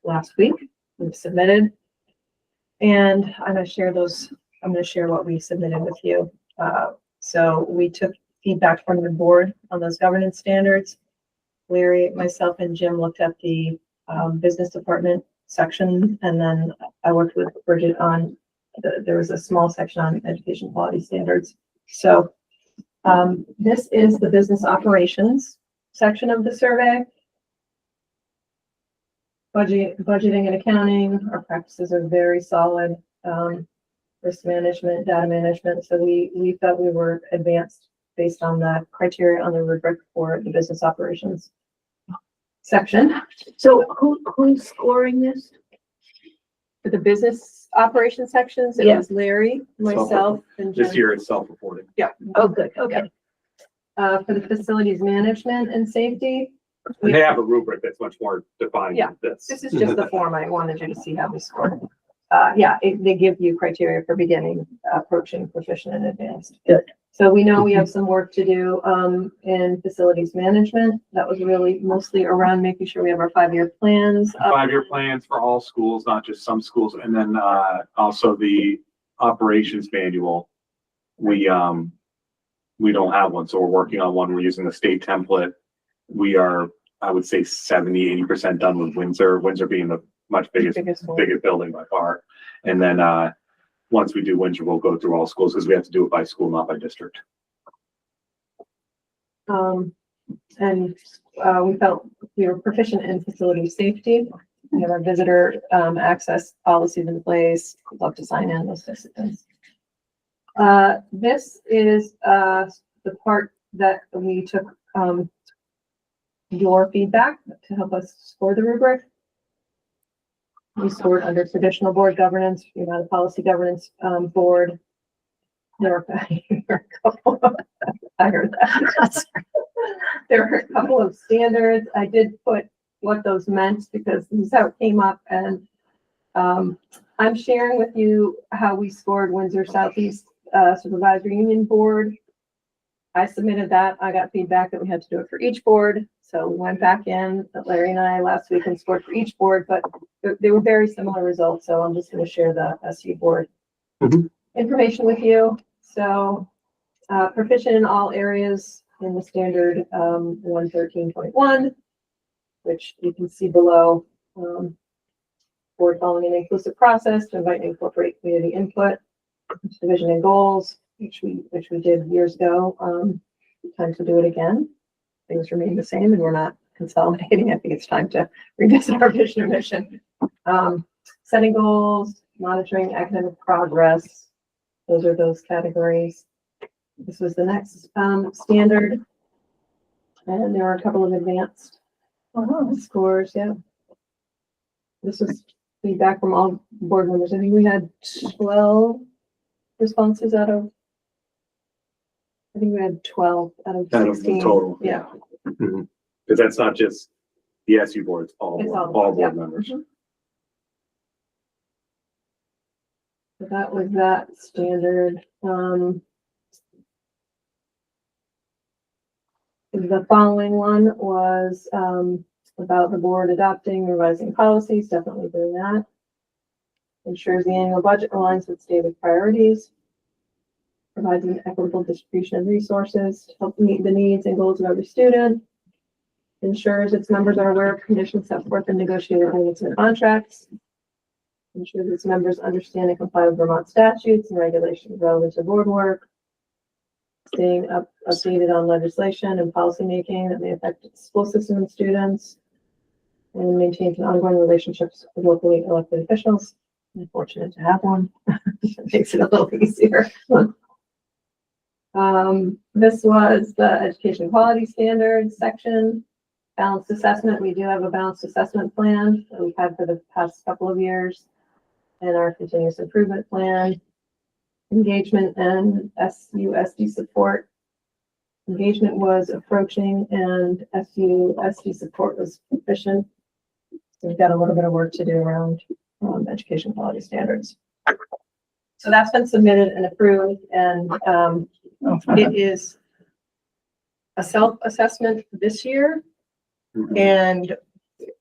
last week. We've submitted. And I'm going to share what we submitted with you. So we took feedback from the board on those governance standards. Larry, myself, and Jim looked at the business department section, and then I worked with Bridget on there was a small section on education quality standards. So this is the business operations section of the survey. Budgeting and accounting, our practices are very solid. Risk management, data management. So we thought we were advanced based on the criteria on the rubric for the business operations section. So who's scoring this? For the business operations sections, it Yeah. was Larry, myself, and Jen. This year it's self-reported. Oh, good, okay. For the facilities management and safety, And they have a rubric that's much more defined Yeah. than this. this is just the form I wanted you to see how we score. they give you criteria for beginning, approaching, proficient, and advanced. Good. So we know we have some work to do, in facilities management. That was really mostly around making sure we have our 5-year plans. up. 5-year plans for all schools, not just some schools, and then also the operations manual. We don't have one, so we're working on one. We're using the state template. We are, I would say 70-80% done with Windsor, being the much biggest school. building by far. And then once we do Windsor, we'll go through all schools because we have to do it by school, not by district. And we felt we were proficient in facility safety. We have our visitor access policies in place. Love to sign in those types of things. This is the part that we took your feedback to help us score the rubric. We scored under traditional board governance, you know, the policy governance board. There were a couple of, I heard that. There were a couple of standards. I did put what those meant because this is how it came up, and I'm sharing with you how we scored Windsor Southeast Supervisory Union Board. I submitted that. I got feedback that we had to do it for each board. So we went back in, Larry and I last week, and scored for each board, but they were very similar results. So I'm just going to share the SU board information with you. So proficient in all areas in the standard 113.1, which you can see below. Board following an inclusive process to invite and incorporate community input, division and goals, which we did years ago. Time to do it again. Things remain the same and we're not consolidating. I think it's time to revisit our vision and mission. Setting goals, monitoring academic progress. Those are those categories. This was the next standard. And there were a couple of advanced scores. Yeah. This was feedback from all board members. I think we had 12 responses out of, I think we had 12 out of 16. Total. Yeah. Because that's not just the SU boards, all It's all board yeah. members. So that was that standard. The following one was about the board adopting, revising policies, definitely doing that. Ensures the annual budget aligns with stated priorities. Provides an equitable distribution of resources to help meet the needs and goals of every student. Ensures its members are aware of conditions set forth in negotiated agreements and contracts. Ensures its members understand and comply with Vermont statutes and regulations relevant to board work. Staying updated on legislation and policymaking that may affect the school system and students. And maintains an ongoing relationships with locally elected officials. I'm fortunate to have one. It makes it a little easier. This was the education quality standards section. Balanced assessment. We do have a balanced assessment plan that we've had for the past couple of years. And our continuous improvement plan. Engagement and SUSD support. Engagement was approaching and SUSD support was proficient. So we've got a little bit of work to do around education quality standards. So that's been submitted and approved, and it is a self-assessment this year. And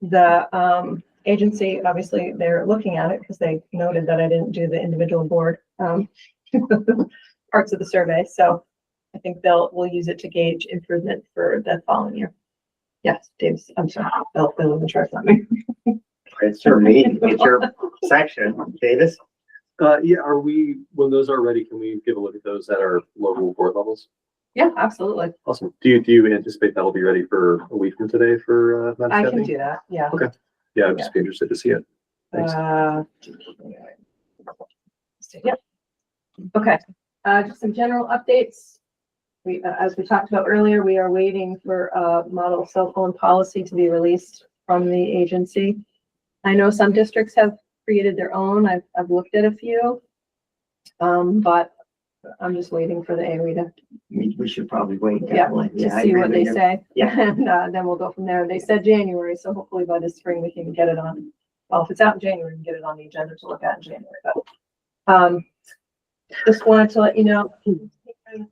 the agency, obviously, they're looking at it because they noted that I didn't do the individual board parts of the survey. So I think we'll use it to gauge improvement for the following year. Yes, Dave's, I'm sorry, Bill in the chart on me. It's your meeting, it's your section, Davis. Yeah, when those are ready, can we give a look at those at our local board levels? Yeah, absolutely. Awesome. Do you anticipate that'll be ready for a week from today for I can do that. Yeah. Okay. Yeah, I'd just be interested to see it. Thanks. Yep. Okay. Just some general updates. As we talked about earlier, we are waiting for a model cell phone policy to be released from the agency. I know some districts have created their own. I've looked at a few, but I'm just waiting for the ARE to. We should probably wait. To see what they say. Yeah. And then we'll go from there. They said January, so hopefully by the spring we can get it on well, if it's out in January, we can get it on the agenda to look at in January, but, just wanted to let you know, the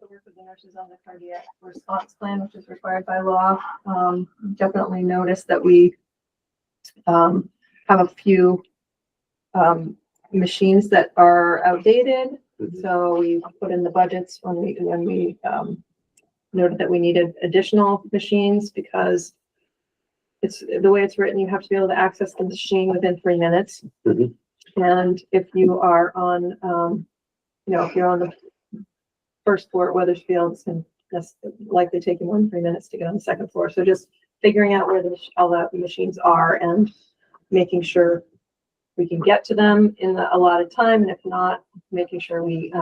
work with the nurses on the cardiac response plan, which is required by law. Definitely noticed that we, have a few, machines that are outdated. So we put in the budgets when we noted that we needed additional machines because it's the way it's written, you have to be able to access the machine within 3 minutes. Mhm. And if you are on, if you're on the first floor at Weathersfield, it's going to likely take you more than 3 minutes to get on the second floor. So just figuring out where all the machines are and making sure we can get to them in the allotted time. And if not, making sure we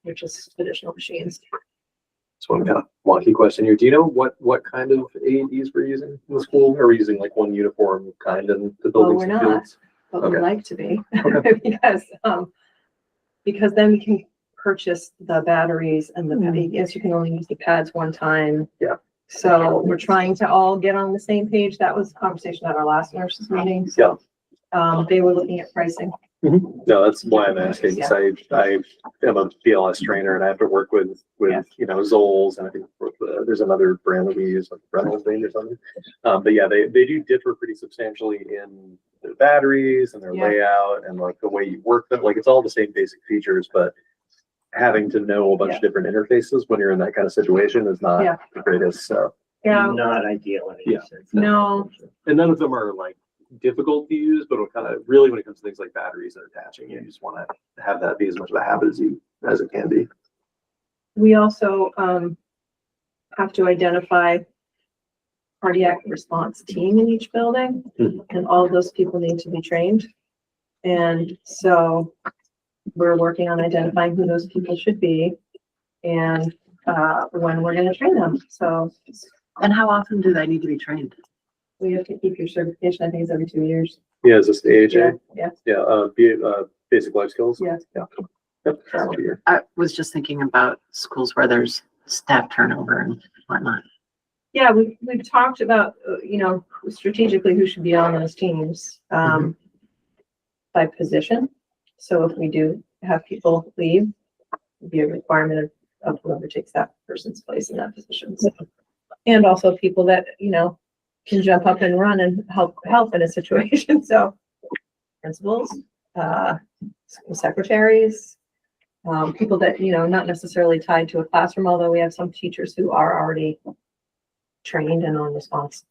purchase additional machines. So one kind of wonky question here. Do you know what kind of AEDs we're using in the school? Are we using like one uniform kind in the Well, buildings we're and not, fields? but we'd Okay. like to be Okay. because then we can purchase the batteries and the, yes, you can only use the pads one time. Yeah. So we're trying to all get on the same page. That was a conversation at our last nurses meeting. So, they were looking at pricing. No, that's why I'm asking. 'Cause I am a BLS trainer and I have to work with Zolls, and I think there's another brand that we use, like Reynolds Band or something. But yeah, they do differ pretty substantially in their batteries and their Yeah. layout and like the way you work them. Like it's all the same basic features, but having to know a bunch of different interfaces when you're in that kind of situation is not Yeah. the greatest. So, Yeah, Not ideal. in any Yeah. sense. no, and none of them are like difficult to use, but it kind of really, when it comes to things like batteries and attaching, you just want to have that be as much of a habit as it can be. we also, have to identify cardiac response team in each building, and all of those people need to be trained. And so we're working on identifying who those people should be and, when we're gonna train them. So And how often do they need to be trained? we have to keep your certification, I think it's every 2 years. Yeah, is this the AHA? Yeah, Yeah, basic life skills. yeah. Yep. That's a year. I was just thinking about schools where there's staff turnover and whatnot. Yeah, we've talked about, strategically who should be on those teams, by position. So if we do have people leave, it'd be a requirement of whoever takes that person's place in that position. So, and also people that, can jump up and run and help in a situation. So principals, school secretaries, people that, not necessarily tied to a classroom, although we have some teachers who are already trained and on response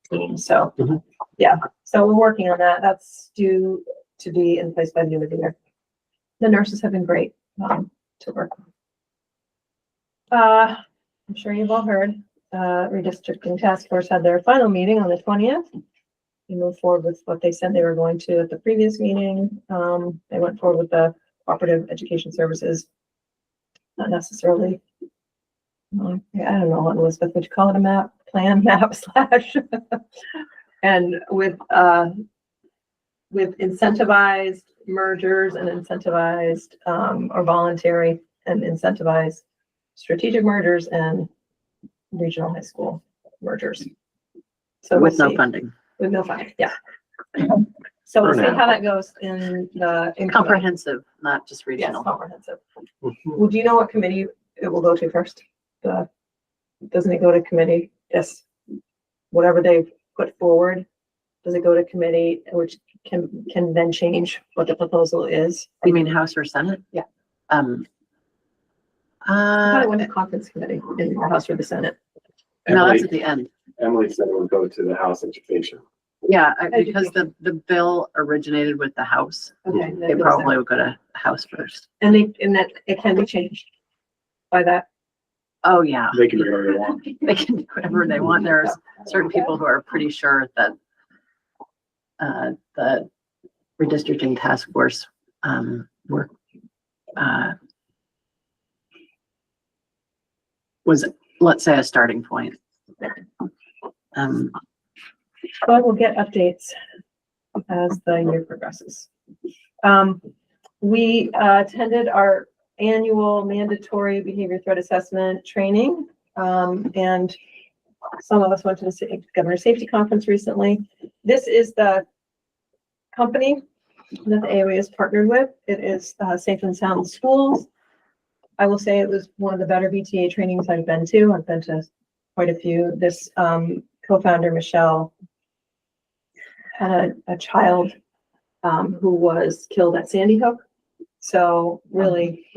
team. So, Mhm. yeah, so we're working on that. That's due to be in place by the end of the year. The nurses have been great to work with. I'm sure you've all heard, redistricting task force had their final meeting on the 20th. They moved forward with what they said they were going to at the previous meeting. They went forward with the cooperative education services. Not necessarily, I don't know, Elizabeth, would you call it a map, plan, map slash? And with incentivized mergers and incentivized, or voluntary and incentivized strategic mergers and regional high school mergers. So we'll With no see. funding. With no funding, yeah. So we'll see how that goes in the. Comprehensive, not just Yes, regional. comprehensive. Well, do you know what committee it will go to first? Doesn't it go to committee? Yes. Whatever they've put forward, does it go to committee, which can then change what the proposal is? You mean House or Senate? Yeah. Uh, I thought it went to conference committee in the House or the Senate. no, that's at the end. Emily said it would go to the House Education. Yeah, because the bill originated with the House. Okay. then it It goes probably there. would go to House first. And that it can be changed by that. Oh, yeah. They can do whatever they want. They can do whatever they want. There's certain people who are pretty sure that the redistricting task force was, let's say, a starting point. But we'll get updates as the year progresses. We attended our annual mandatory behavior threat assessment training. And some of us went to the Governor Safety Conference recently. This is the company that the AOA is partnered with. It is Safe and Sound Schools. I will say it was one of the better BTA trainings I've been to. I've been to quite a few. This co-founder, Michelle, had a child who was killed at Sandy Hook. So really,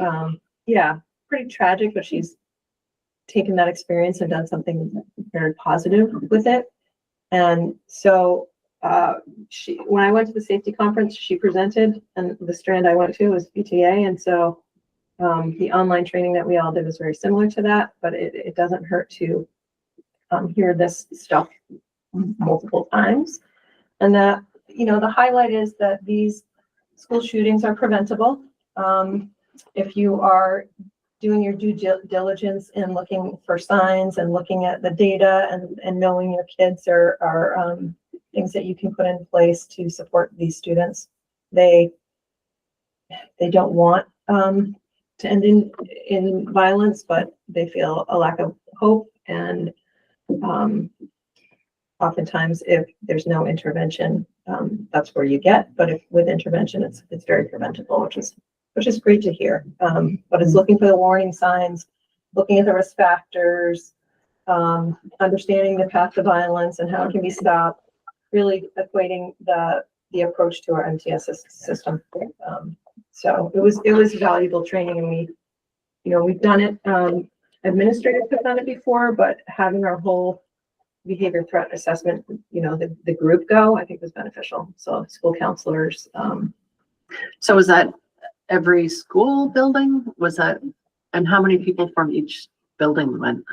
yeah, pretty tragic, but she's taken that experience and done something very positive with it. And so when I went to the safety conference, she presented, and the strand I went to was BTA. And so the online training that we all did was very similar to that, but it doesn't hurt to hear this stuff multiple times. And that, the highlight is that these school shootings are preventable. If you are doing your due diligence and looking for signs and looking at the data and knowing your kids are things that you can put in place to support these students, they don't want to end in violence, but they feel a lack of hope. And oftentimes, if there's no intervention, that's where you get. But if with intervention, it's very preventable, which is great to hear. But it's looking for the warning signs, looking at the risk factors, understanding the path to violence and how it can be stopped, really equating the approach to our MTS system. So it was valuable training, and we've done it. Administrators have done it before, but having our whole behavior threat assessment, the group go, I think was beneficial. So school counselors. So was that every school building? Was that, and how many people from each building went?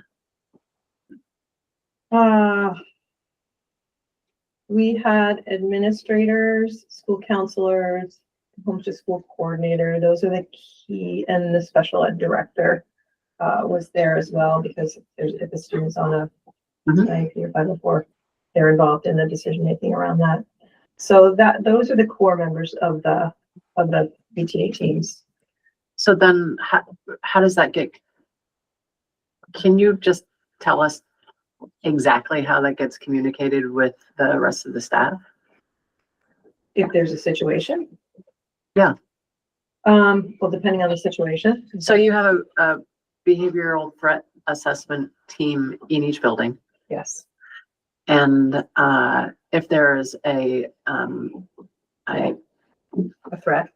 We had administrators, school counselors, home to school coordinator. Those are the key, and the special ed director was there as well, because if the student's on a IEP or 504, they're involved in the decision making around that. So those are the core members of the BTA teams. So then how does that get, can you just tell us exactly how that gets communicated with the rest of the staff? If there's a situation. Yeah. Well, depending on the situation. So you have a behavioral threat assessment team in each building. Yes. And if there is a threat.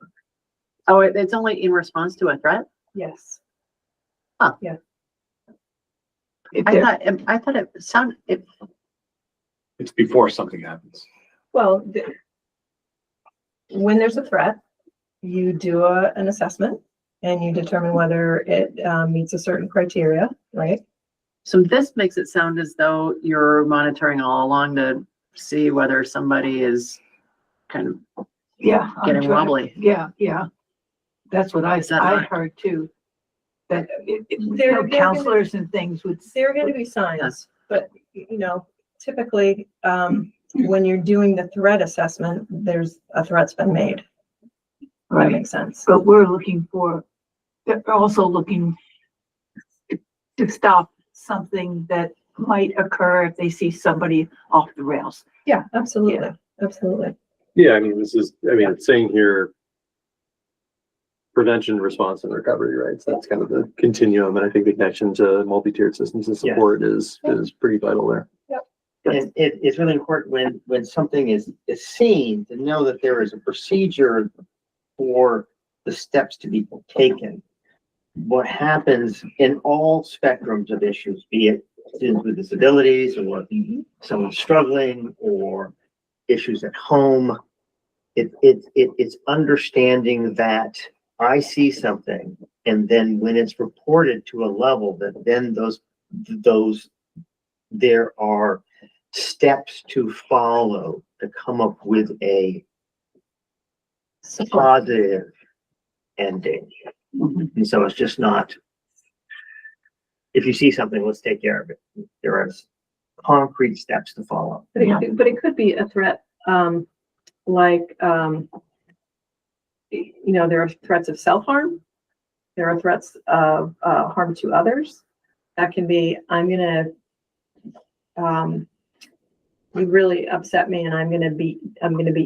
Oh, it's only in response to a threat? Yes. Huh. Yeah. I thought it sounded, It's before something happens. Well, when there's a threat, you do an assessment and you determine whether it meets a certain criteria, right? so this makes it sound as though you're monitoring all along to see whether somebody is kind of getting wobbly. Yeah. That's what I right? heard too. That There counselors and things would. there are going to be signs, but typically when you're doing the threat assessment, there's a threat's been made. That makes sense. But we're also looking to stop something that might occur if they see somebody off the rails. Yeah, absolutely. Absolutely. Yeah, I mean, it's saying here prevention, response, and recovery, right? So that's kind of the continuum, and I think the connection to multi-tiered systems of support is pretty vital there. And it's really important when something is seen to know that there is a procedure for the steps to be taken. What happens in all spectrums of issues, be it students with disabilities or someone struggling or issues at home, it's understanding that I see something, and then when it's reported to a level that then there are steps to follow to come up with a positive ending. And so it's just not, if you see something, let's take care of it. There are concrete steps to follow. But it could be a threat, like, there are threats of self-harm. There are threats of harm to others. That can be, I'm going to you really upset me and I'm gonna beat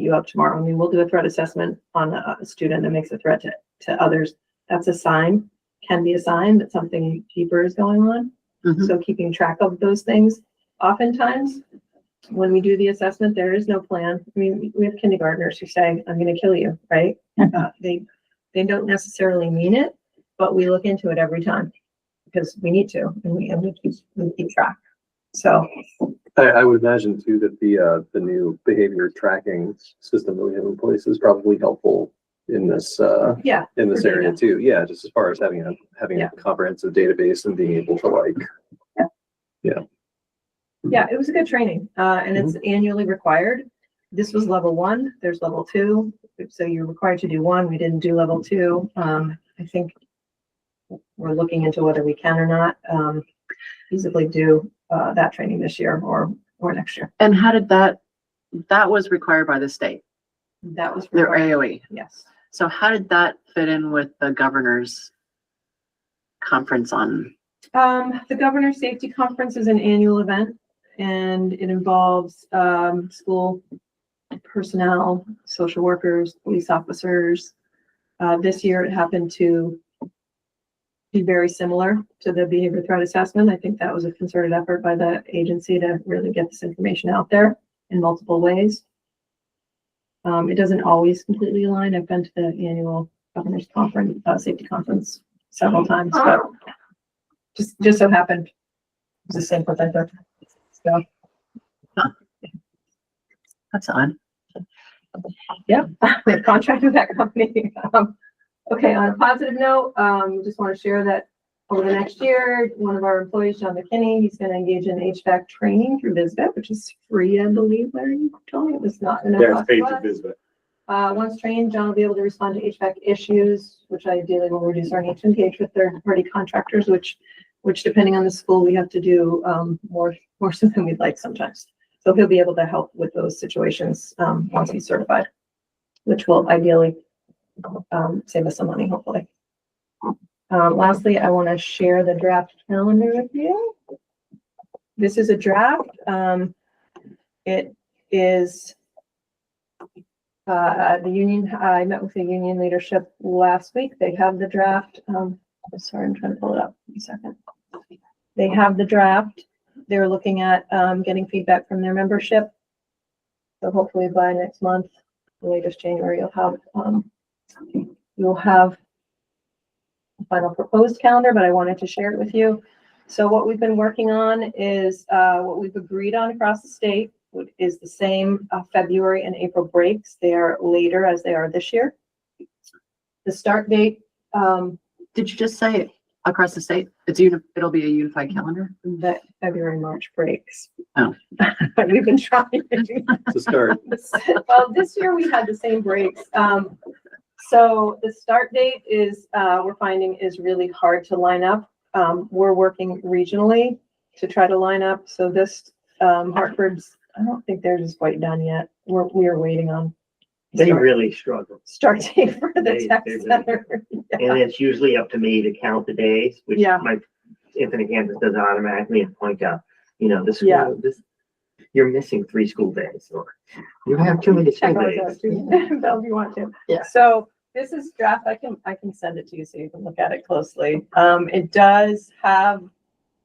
you up tomorrow. I mean, we'll do a threat assessment on a student that makes a threat to others. That's a sign, can be a sign that something deeper is going on. Mhm. So keeping track of those things, oftentimes, when we do the assessment, there is no plan. I mean, we have kindergartners who say, I'm gonna kill you, right? They don't necessarily mean it, but we look into it every time because we need to, and we keep track. So, I would imagine too that the new behavior tracking system that we have in place is probably helpful in this yeah. in this for area data. too. Yeah, just as far as having Yeah. a comprehensive database and being able to like. Yeah, it was a good training, and it's annually required. This was level 1, there's level 2, so you're required to do 1. We didn't do level 2. I think we're looking into whether we can or not, feasibly do, that training this year or next year. And how did that was required by the state, That was their required, AOE. yes. So how did that fit in with the governor's conference on? The Governor's Safety Conference is an annual event, and it involves, school personnel, social workers, police officers. This year it happened to be very similar to the behavior threat assessment. I think that was a concerted effort by the agency to really get this information out there in multiple ways. It doesn't always completely align. I've been to the annual Governor's Conference, safety conference several times, but just so happened it's the same presenter. So, That's odd. yeah, we have contract with that company. Okay, on a positive note, just want to share that over the next year, one of our employees, John McKinney, he's going to engage in HVAC training through VisBit, which is free, I believe, Larry. You told me it was not. Yeah, it's paid to visit. Once trained, John will be able to respond to HVAC issues, which ideally will reduce our need to engage with third-party contractors, which depending on the school, we have to do more so than we'd like sometimes. So he'll be able to help with those situations once he's certified, which will ideally save us some money, hopefully. Lastly, I want to share the draft calendar with you. This is a draft. It is the union. I met with the union leadership last week. They have the draft. Sorry, I'm trying to pull it up. Give me a second. They have the draft. They're looking at getting feedback from their membership. So hopefully by next month, the latest January, you'll have a final proposed calendar, but I wanted to share it with you. So what we've been working on is what we've agreed on across the state is the same February and April breaks. They are later as they are this year. The start date, Did you just say across the state? It'll be a unified calendar? the February, March breaks. Oh. But we've been trying. To start. Well, this year we had the same breaks. So the start date is, we're finding is really hard to line up. We're working regionally to try to line up. So this, Hartford's, I don't think theirs is quite done yet. We are waiting on They really struggle. start date for the They tech really- center. Yeah. And it's usually up to me to count the days, which Yeah. my Infinite Campus does it automatically and point out, this, Yeah. you're missing 3 school days, or you have too many school Check those out days. too, Bill, if you want to. Yeah. So this is draft. I can send it to you so you can look at it closely. It does have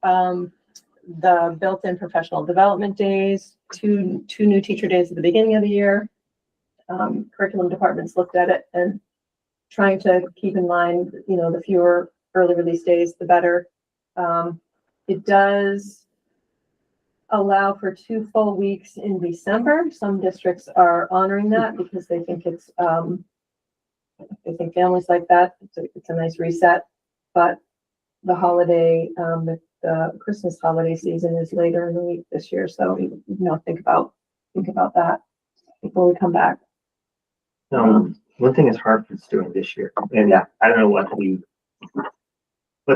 the built-in professional development days, two new teacher days at the beginning of the year. Curriculum departments looked at it and trying to keep in mind, the fewer early release days, the better. It does allow for 2 full weeks in December. Some districts are honoring that because they think it's, they think families like that. It's a nice reset, but the holiday, the Christmas holiday season is later in the week this year. So, think about that before we come back. One thing is Hartford's doing this year, and Yeah. I don't know what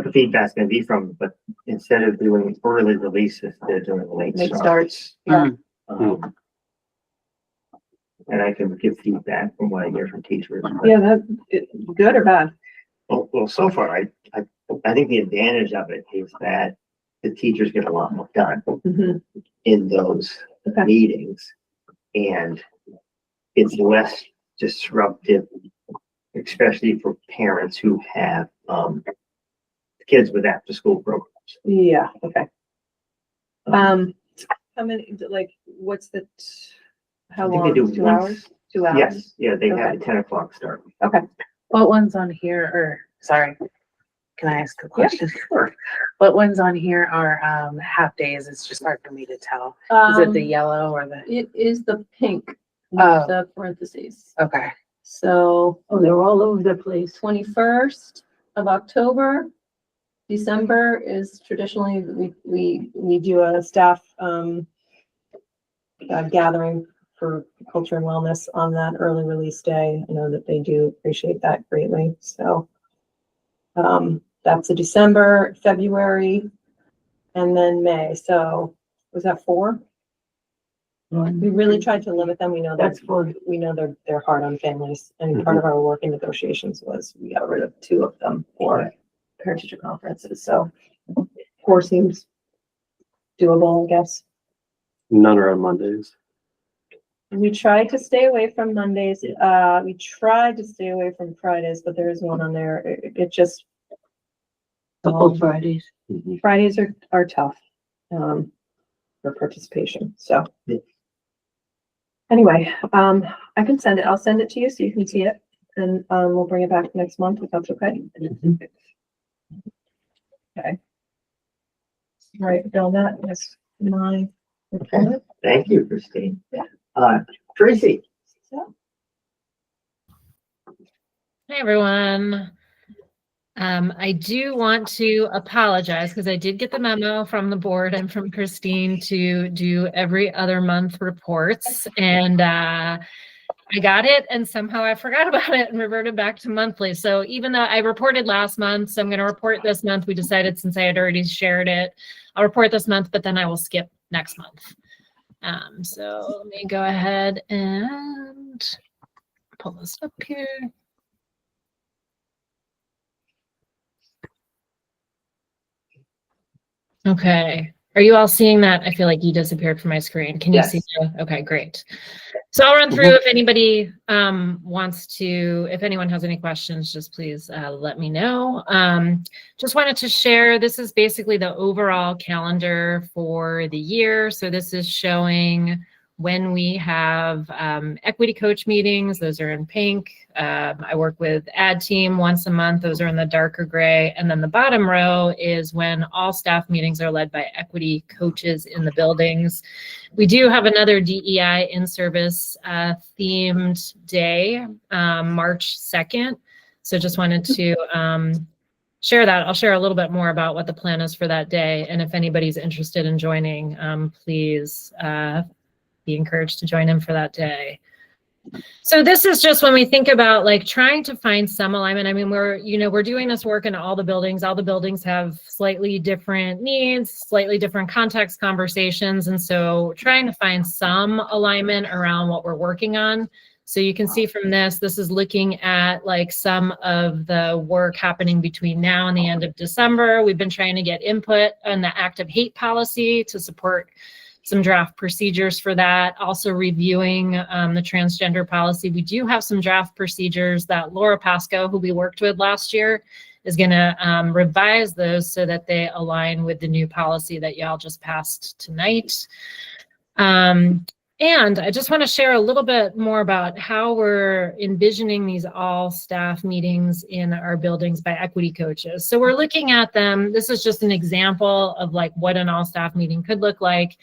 the feedback's gonna be from, but instead of doing early releases, they're doing late Late starts. Yeah. Um, And I can give feedback from what I hear from teachers. Yeah, good or bad? Well, so far, I think the advantage of it is that the teachers get a lot more done Mhm. in those Okay. meetings. And it's less disruptive, especially for parents who have, kids with after-school programs. Yeah, okay. How many, like, what's the, how I think they long, do 2 once. hours? 2 hours? Yes, yeah, they have a Okay. 10 o'clock start. Okay. What one's on here, or, sorry, can I ask a question? Sure. What ones on here are, half days? It's just hard for me to tell. Is it the yellow or the, It is the pink with Oh. the parentheses. okay. So Oh, they're all over the place. 21st of October. December is traditionally, we do a staff, gathering for culture and wellness on that early release day. I know that they do appreciate that greatly, so. That's a December, February, and then May, so was that 4? We really tried to limit them, we know That's that, for, we know they're hard on families, and part of our work in negotiations was we got rid of 2 of them for parent-teacher conferences, so 4 seems doable, I guess. None are on Mondays. We tried to stay away from Mondays, we tried to stay away from Fridays, but there is one on there, it just. couple Fridays. Fridays are tough, for participation, so. Yeah. Anyway, I can send it, I'll send it to you so you can see it, and, we'll bring it back next month if that's okay. Okay. All right, Bill, that is my report. Thank you, Christine. Yeah. Tracy. So, Hi, everyone. I do want to apologize because I did get the memo from the board and from Christine to do every other month reports. And I got it and somehow I forgot about it and reverted back to monthly. So even though I reported last month, so I'm going to report this month. We decided since I had already shared it, I'll report this month, but then I will skip next month. So let me go ahead and pull this up here. Okay. Are you all seeing that? I feel like you disappeared from my screen. Can you Yes. see that? Okay, great. So I'll run through if anybody wants to, if anyone has any questions, just please let me know. Just wanted to share, this is basically the overall calendar for the year. So this is showing when we have equity coach meetings, those are in pink. I work with ad team once a month, those are in the darker gray. And then the bottom row is when all staff meetings are led by equity coaches in the buildings. We do have another DEI in-service themed day, March 2nd. So just wanted to share that. I'll share a little bit more about what the plan is for that day. And if anybody's interested in joining, please be encouraged to join in for that day. So this is just when we think about like trying to find some alignment. I mean, we're doing this work in all the buildings. All the buildings have slightly different needs, slightly different context conversations. And so trying to find some alignment around what we're working on. So you can see from this is looking at like some of the work happening between now and the end of December. We've been trying to get input on the active hate policy to support some draft procedures for that. Also reviewing the transgender policy. We do have some draft procedures that Laura Pasco, who we worked with last year, is going to revise those so that they align with the new policy that y'all just passed tonight. And I just want to share a little bit more about how we're envisioning these all staff meetings in our buildings by equity coaches. So we're looking at them. This is just an example of like what an all staff meeting could look like.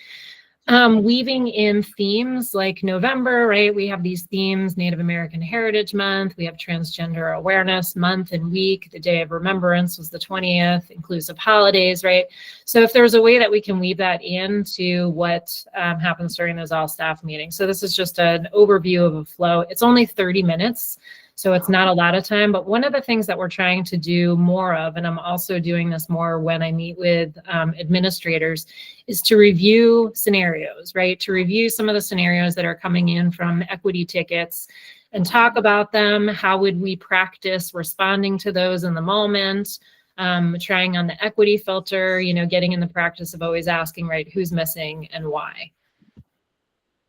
Weaving in themes like November, right? We have these themes, Native American Heritage Month. We have Transgender Awareness Month and Week. The Day of Remembrance was the 20th, inclusive holidays, right? So if there's a way that we can weave that into what happens during those all staff meetings. So this is just an overview of a flow. It's only 30 minutes. So it's not a lot of time, but one of the things that we're trying to do more of, and I'm also doing this more when I meet with administrators, is to review scenarios, right? To review some of the scenarios that are coming in from equity tickets and talk about them. How would we practice responding to those in the moment? Trying on the equity filter, getting in the practice of always asking, right, who's missing and why?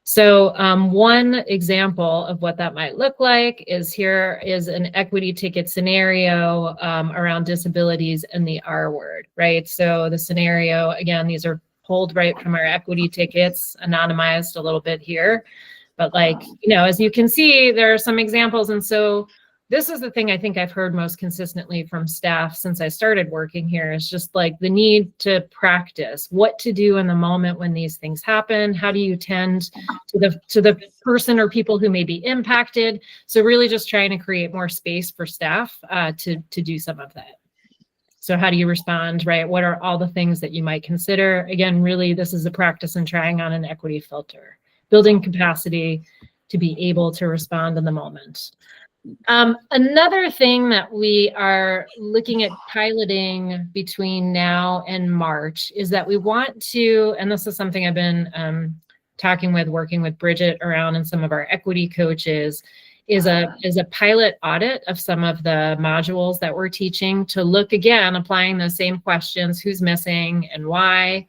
So one example of what that might look like is here is an equity ticket scenario around disabilities and the R word, right? So the scenario, again, these are pulled right from our equity tickets, anonymized a little bit here. But like, as you can see, there are some examples. And so this is the thing I think I've heard most consistently from staff since I started working here is just like the need to practice what to do in the moment when these things happen. How do you tend to the person or people who may be impacted? So really just trying to create more space for staff to do some of that. So how do you respond, right? What are all the things that you might consider? Again, really, this is a practice in trying on an equity filter, building capacity to be able to respond in the moment. Another thing that we are looking at piloting between now and March is that we want to, and this is something I've been working with Bridget around and some of our equity coaches, is a pilot audit of some of the modules that we're teaching to look again, applying those same questions, who's missing and why.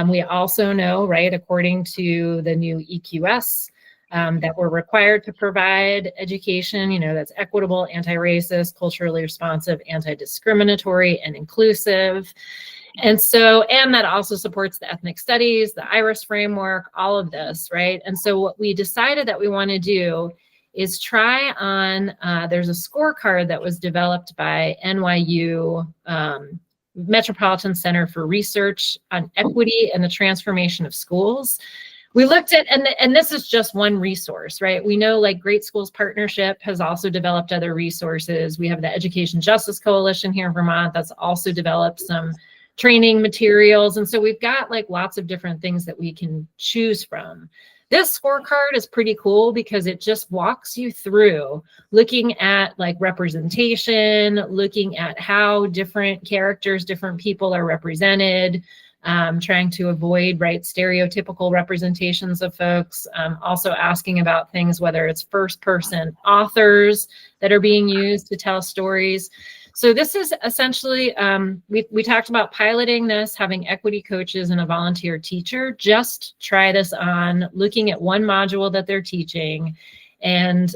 We also know, right, according to the new EQS, that we're required to provide education, that's equitable, anti-racist, culturally responsive, anti-discriminatory, and inclusive. And that also supports the ethnic studies, the IRIS framework, all of this, right? And so what we decided that we want to do is try on, there's a scorecard that was developed by NYU Metropolitan Center for Research on Equity and the Transformation of Schools. We looked at, and this is just one resource, right? We know like Great Schools Partnership has also developed other resources. We have the Education Justice Coalition here in Vermont that's also developed some training materials. And so we've got like lots of different things that we can choose from. This scorecard is pretty cool because it just walks you through looking at like representation, looking at how different characters, different people are represented, trying to avoid, right, stereotypical representations of folks, also asking about things, whether it's first person authors that are being used to tell stories. So this is essentially, we talked about piloting this, having equity coaches and a volunteer teacher just try this on, looking at one module that they're teaching and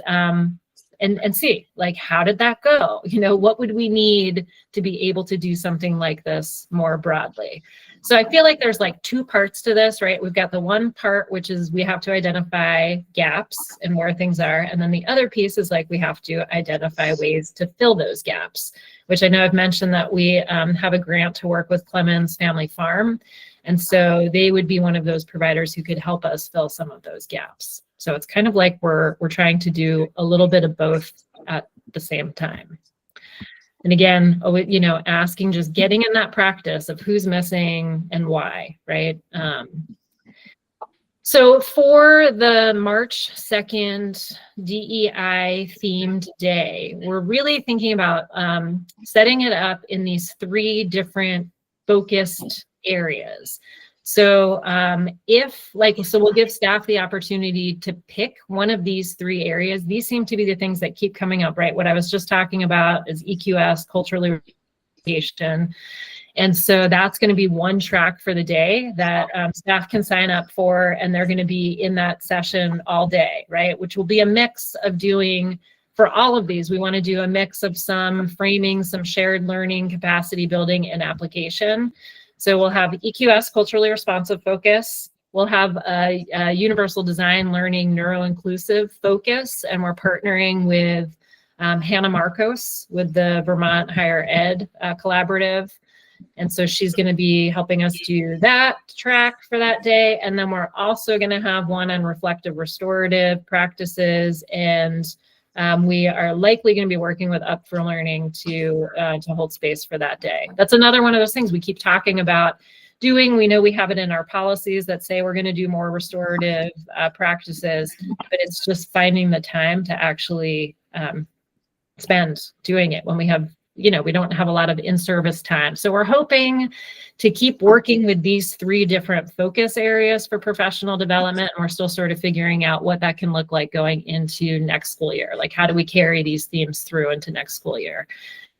see, like, how did that go? What would we need to be able to do something like this more broadly? So I feel like there's like two parts to this, right? We've got the one part, which is we have to identify gaps and where things are. And then the other piece is like, we have to identify ways to fill those gaps, which I know I've mentioned that we have a grant to work with Clemens Family Farm. And so they would be one of those providers who could help us fill some of those gaps. So it's kind of like we're trying to do a little bit of both at the same time. And again, asking, just getting in that practice of who's missing and why, right? So for the March 2nd DEI themed day, we're really thinking about setting it up in these 3 different focused areas. So we'll give staff the opportunity to pick one of these 3 areas. These seem to be the things that keep coming up, right? What I was just talking about is EQS, culturally representation. And so that's going to be one track for the day that staff can sign up for, and they're going to be in that session all day, right? Which will be a mix of doing, for all of these, we want to do a mix of some framing, some shared learning, capacity building, and application. So we'll have EQS, culturally responsive focus. We'll have a universal design learning neuro-inclusive focus, and we're partnering with Hannah Marcos with the Vermont Higher Ed Collaborative. And so she's going to be helping us do that track for that day. And then we're also going to have one on reflective restorative practices. And we are likely going to be working with Up for Learning to hold space for that day. That's another one of those things we keep talking about doing. We know we have it in our policies that say we're going to do more restorative practices, but it's just finding the time to actually spend doing it when we have, we don't have a lot of in-service time. So we're hoping to keep working with these 3 different focus areas for professional development. And we're still sort of figuring out what that can look like going into next school year. Like, how do we carry these themes through into next school year?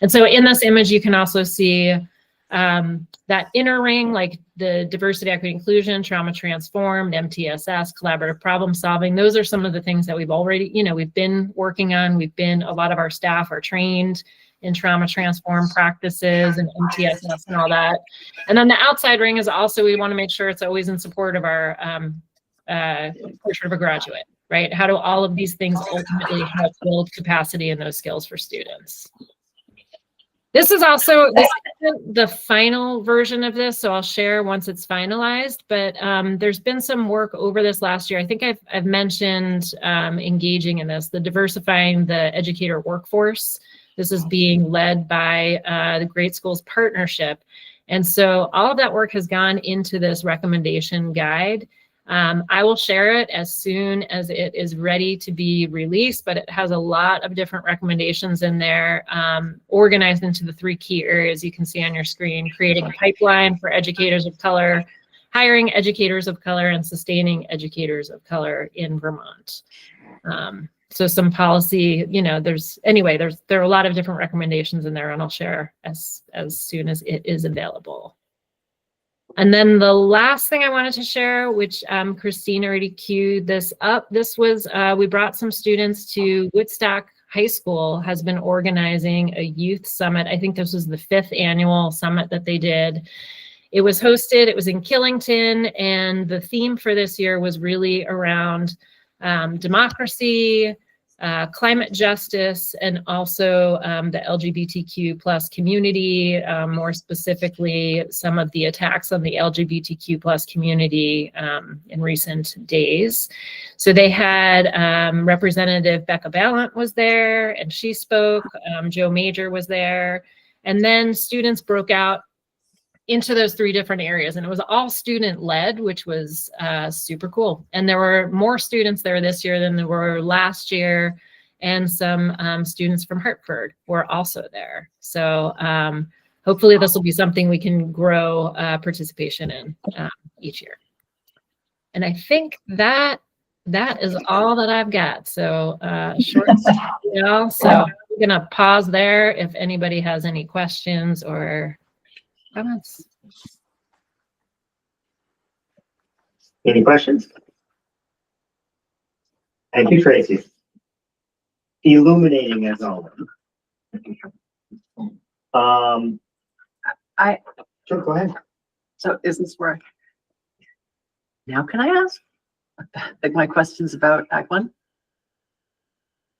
And so in this image, you can also see That inner ring, like the diversity, equity, inclusion, trauma transformed, MTSS, collaborative problem solving, those are some of the things that we've already, we've been working on. A lot of our staff are trained in trauma transform practices and MTSS and all that. And then the outside ring is also, we want to make sure it's always in support of our portrait of a graduate, right? How do all of these things ultimately help build capacity and those skills for students? This isn't the final version of this, so I'll share once it's finalized, but there's been some work over this last year. I think I've mentioned engaging in this, the diversifying the educator workforce. This is being led by the Great Schools Partnership. And so all of that work has gone into this recommendation guide. I will share it as soon as it is ready to be released, but it has a lot of different recommendations in there, organized into the 3 key areas you can see on your screen: creating a pipeline for educators of color, hiring educators of color, and sustaining educators of color in Vermont. So some policy, there are a lot of different recommendations in there, and I'll share as soon as it is available. And then the last thing I wanted to share, which Christine already queued this up, this was, we brought some students to Woodstock High School, has been organizing a youth summit. I think this was the 5th annual summit that they did. It was hosted, it was in Killington, and the theme for this year was really around democracy, climate justice, and also the LGBTQ plus community, more specifically, some of the attacks on the LGBTQ plus community in recent days. So they had Representative Becca Ballant was there, and she spoke. Joe Major was there. And then students broke out into those 3 different areas, and it was all student led, which was super cool. And there were more students there this year than there were last year, and some students from Hartford were also there. So hopefully this will be something we can grow participation in each year. And I think that is all that I've got. So short, so I'm gonna pause there if anybody has any questions or comments. Any questions? Thank you, Tracy. Illuminating as always. Sure, go ahead. So is this where, now can I ask? Like my questions about Act 1?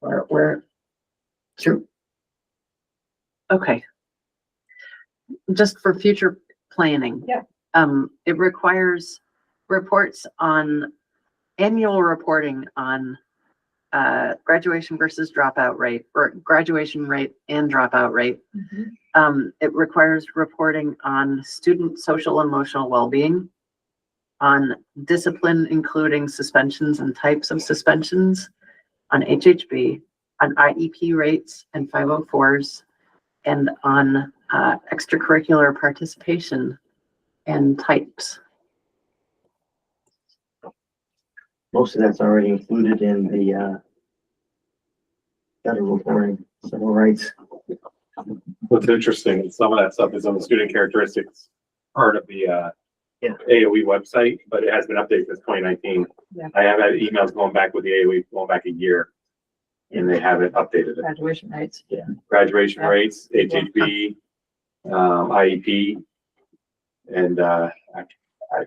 Where? Sure. Okay. Just for future planning. Yeah. It requires annual reporting on graduation versus dropout rate, or graduation rate and dropout rate. It requires reporting on student social and emotional well-being, on discipline, including suspensions and types of suspensions, on HHB, on IEP rates and 504s, and on extracurricular participation and types. Most of that's already included in the federal reporting, civil rights. What's interesting, some of that stuff is on the student characteristics part of the AOE website, but it has been updated since 2019. Yeah. I have had emails going back with the AOE going back a year, and they haven't updated it. Graduation rates. Yeah. Graduation rates, HHB, IEP, and I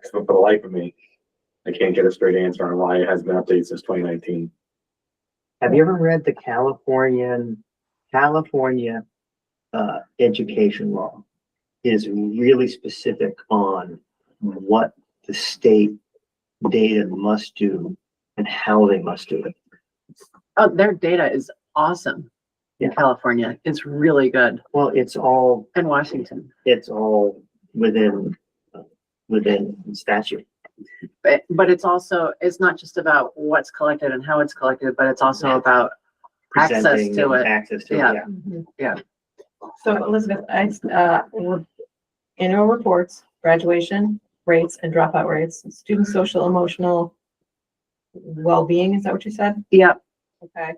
for the life of me, I can't get a straight answer on why it hasn't been updated since 2019. Have you ever read the California education law? It is really specific on what the state data must do and how they must do it. Oh, their data is awesome in Yeah. California. It's really good. Well, it's all In Washington. within statute. But it's also, it's not just about what's collected and how it's collected, but it's also about access Presenting to and it. access to Yeah. it, yeah. So Elizabeth, annual reports, graduation rates and dropout rates, student social emotional well-being, is that what you said? Yeah, Okay,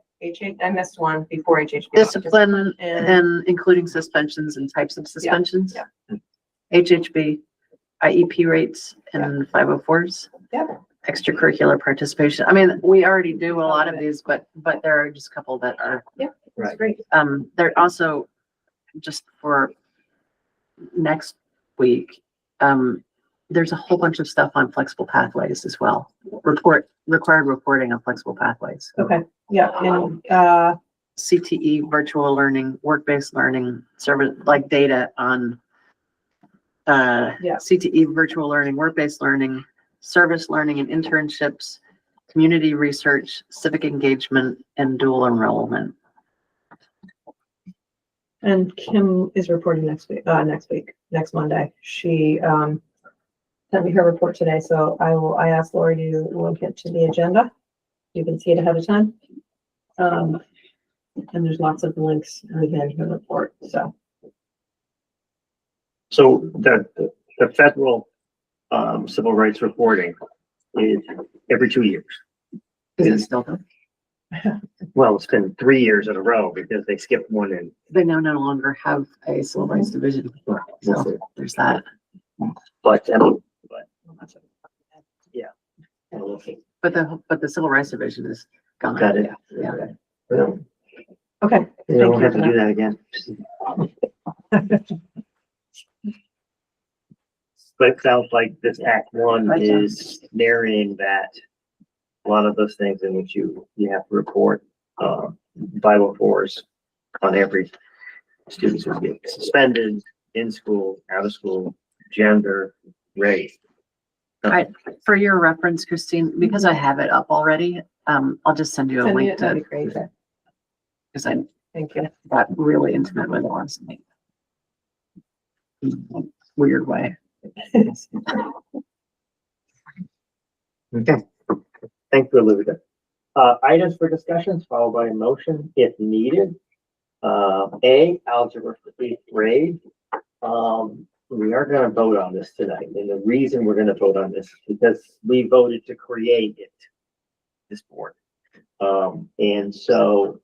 I missed one before HHB. discipline And- and including suspensions and types of suspensions. yeah. HHB, IEP rates and 504s. Yep. Extracurricular participation. I mean, we already do a lot of these, but there are just a couple that are, That's Right. great. they're also just for next week. There's a whole bunch of stuff on flexible pathways as well. Required reporting on flexible pathways. Okay, yeah, and, CTE, virtual learning, work-based learning, service, like data on Yeah. CTE, virtual learning, work-based learning, service learning and internships, community research, civic engagement, and dual enrollment. and Kim is reporting next Monday. She, sent me her report today, so I asked Lori to link it to the agenda. You can see it ahead of time. And there's lots of links within her report, so. So the federal, civil rights reporting is every 2 years. Is it still done? Well, it's been 3 years in a row because they skipped one in. They now no longer have a civil rights division. So there's that. But, yeah. But the civil rights division is gone. Got it. Yeah. Well, Okay. you don't have to do that again. But it sounds like this Act One is narrowing that, a lot of those things in which you have to report, 504s on every student who's getting suspended, in school, out of school, gender, race. For your reference, Christine, because I have it up already, I'll just send you a Send me link it, that'd to, be great. because I Thank you. got really intimate with it last night. Weird way. Okay. Thank you, Elizabeth. Items for discussions followed by a motion if needed. A, algebra for 8th grade. We are gonna vote on this tonight, and the reason we're gonna vote on this is because we voted to create it, this board. And so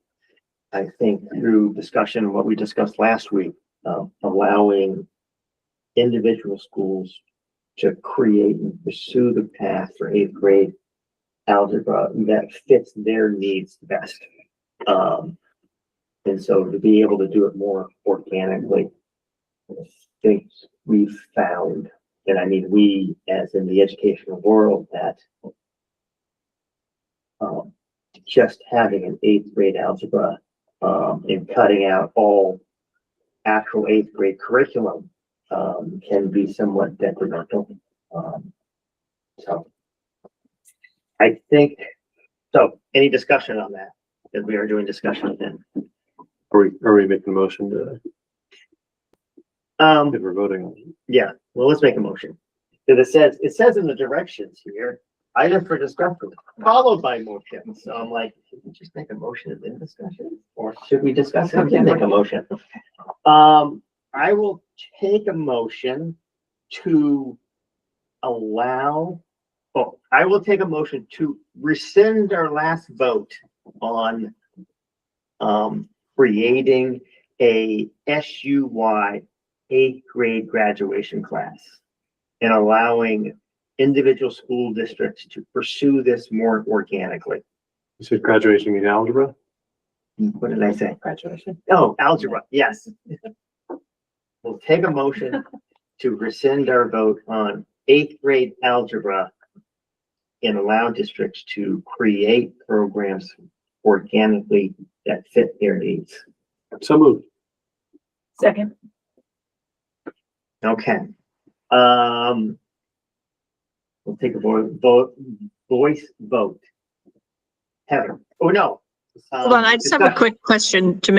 I think through discussion, what we discussed last week, allowing individual schools to create and pursue the path for 8th grade algebra that fits their needs best. And so to be able to do it more organically, I think we've found, and I mean, we as in the educational world, that just having an 8th grade algebra and cutting out all actual 8th grade curriculum can be somewhat detrimental. So I think, so any discussion on that? Because we are doing discussion then. Are we making a motion to, if we're voting on it? Yeah, well, let's make a motion. Because it says in the directions here, item for discussion, followed by motion. So I'm like, should we just make a motion and then discussion? Or should we discuss it and then make a motion? I will take a motion to allow, I will take a motion to rescind our last vote on creating a SUY 8th grade graduation class and allowing individual school districts to pursue this more organically. You said graduation in algebra? What did I say? Graduation. Oh, algebra, yes. We'll take a motion to rescind our vote on 8th grade algebra and allow districts to create programs organically that fit their needs. So moved. Second. Okay. We'll take a voice vote. Heather, oh no. Hold on, I just have a Discussion. quick question to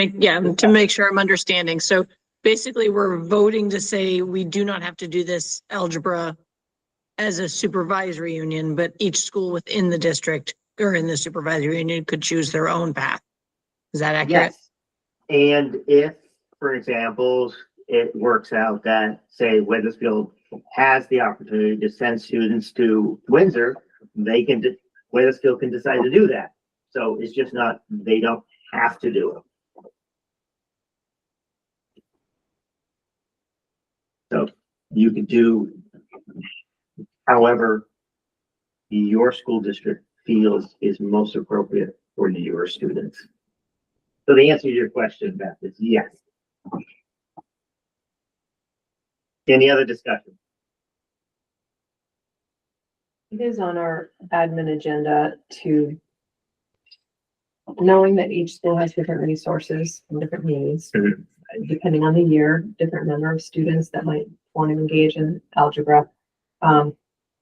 make sure I'm understanding. So basically, we're voting to say we do not have to do this algebra as a supervisory union, but each school within the district or in the supervisory union could choose their own path. Is that accurate? Yes. And if, for example, it works out that, say, Wethersfield has the opportunity to send students to Windsor, Wethersfield can decide to do that. So it's just not, they don't have to do it. So you could do however your school district feels is most appropriate for your students. So the answer to your question, Beth, is yes. Any other discussion? It is on our admin agenda to, knowing that each school has different resources and different needs. Mhm. Depending on the year, different number of students that might want to engage in algebra.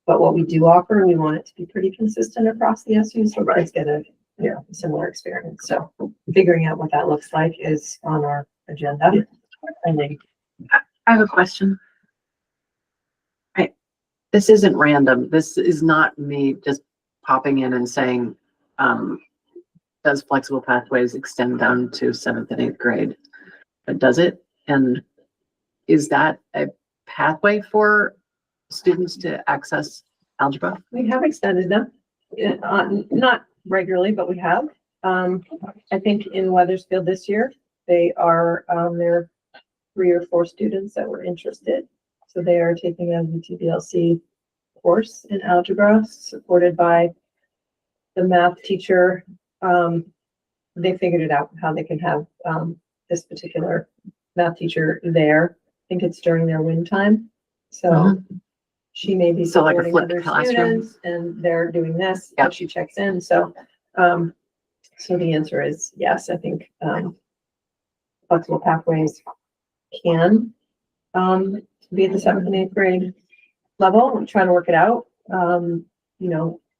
But what we do offer, we want it to be pretty consistent across the SU, so kids get a, similar experience. So figuring out what that looks like is on our agenda. And then I have a question. This isn't random. This is not me just popping in and saying, does flexible pathways extend down to 7th and 8th grade? But does it? And is that a pathway for students to access algebra? we have extended them, not regularly, but we have. I think in Weathersfield this year, there are 3 or 4 students that were interested. So they are taking a UTBLC course in algebra supported by the math teacher. They figured it out how they can have this particular math teacher there. I think it's during their win time. So she may be So like a supporting flipped other classroom? students and they're doing this, Yeah. and she checks in. So, so the answer is yes. I think flexible pathways can be at the 7th and 8th grade level. I'm trying to work it out.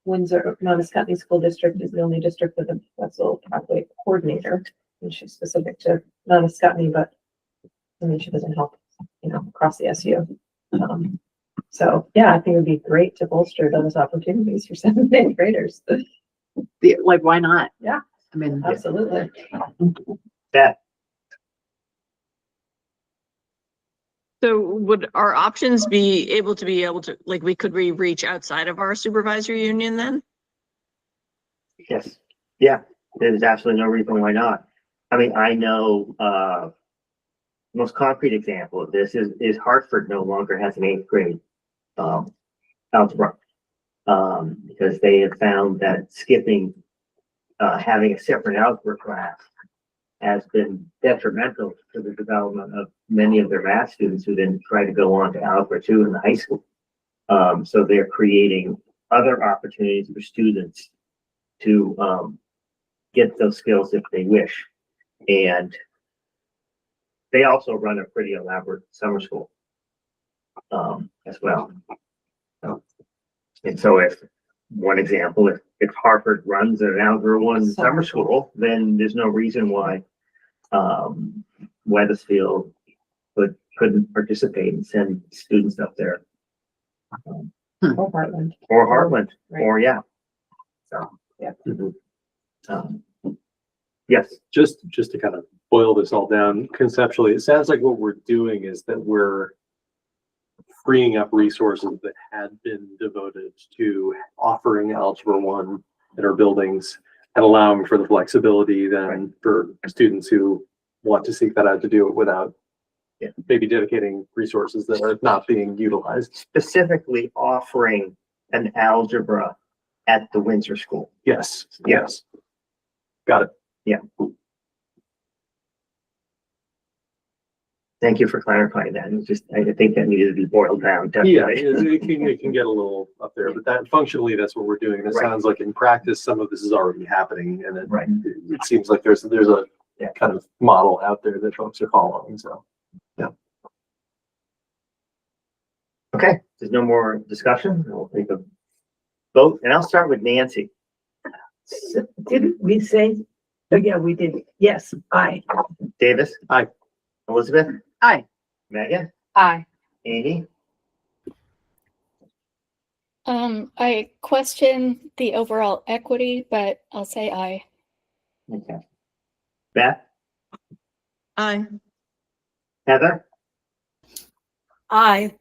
Windsor, Mount School District is the only district with a flexible pathway coordinator, and she's specific to Mount, but I mean, she doesn't help, across the SU. So yeah, I think it would be great to bolster those opportunities for 7th and 8th graders. Like, why not? Yeah. I mean, Absolutely. Beth, So would our options be able to, like, we reach outside of our supervisory union then? yes, yeah, there's absolutely no reason why not. I mean, I know, most concrete example of this is Hartford no longer has an 8th grade, algebra. Because they have found that skipping, having a separate algebra class has been detrimental to the development of many of their math students who then try to go on to algebra 2 in the high school. So they're creating other opportunities for students to get those skills if they wish. And they also run a pretty elaborate summer school as well. And so if one example, if Harvard runs an algebra 1 summer school, then there's no reason why Weathersfield couldn't participate and send students up there. Or Heartland. Or Heartland, Right. or yeah. So, Yeah. Yes, Just to kind of boil this all down conceptually, it sounds like what we're doing is that we're freeing up resources that had been devoted to offering Algebra 1 in our buildings and allowing for the flexibility then for students who want to seek that out to do it without maybe dedicating resources that are not being utilized. specifically offering an algebra at the Windsor School. Yes, yes. Got it. Thank you for clarifying that. It's just, I think that needed to be boiled down. Yeah, Definitely. it can get a little up there, but that functionally, that's what we're doing. And it Right. sounds like in practice, some of this is already happening and Right. it seems like there's a kind of model out there that folks are following, so. Okay, there's no more discussion. We'll take a vote, and I'll start with Nancy. Did we say, oh yeah, we did, yes, aye. Davis? Aye. Elizabeth? Aye. Megan? Aye. Amy? I question the overall equity, but I'll say aye. Okay. Beth? Aye. Heather? Aye.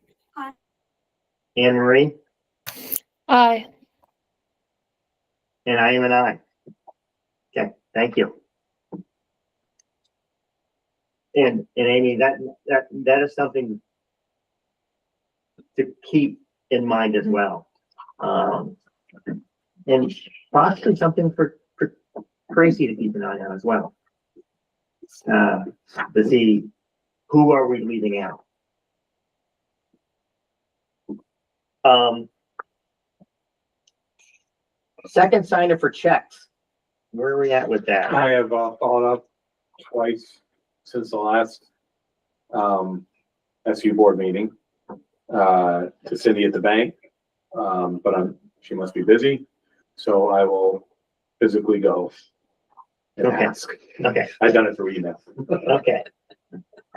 Anne Marie? Aye. And I am an aye. Okay, thank you. And Amy, that is something to keep in mind as well. And possibly something for Tracy to keep an eye on as well. To see who are we leaving out. Second signer for checks. Where are we at with that? I have followed up twice since the last SU board meeting to Cindy at the bank, but she must be busy, so I will physically go and Okay. ask. Okay, I've done it through email. okay.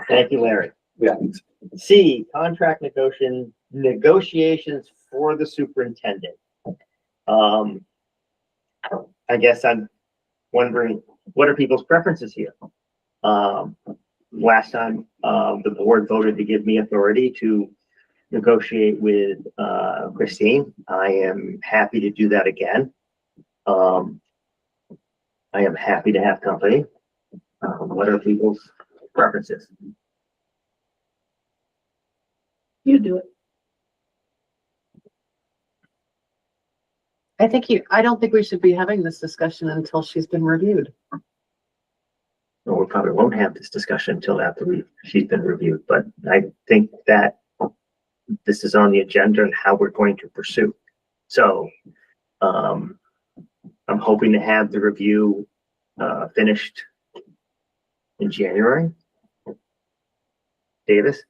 Thank you, Larry. Yeah. C, contract negotiations for the superintendent. I guess I'm wondering, what are people's preferences here? Last time, the board voted to give me authority to negotiate with, Christine. I am happy to do that again. I am happy to have company. What are people's preferences? You do it. I don't think we should be having this discussion until she's been reviewed. Well, we probably won't have this discussion until after she's been reviewed, but I think that this is on the agenda and how we're going to pursue. So, I'm hoping to have the review, finished in January. Davis?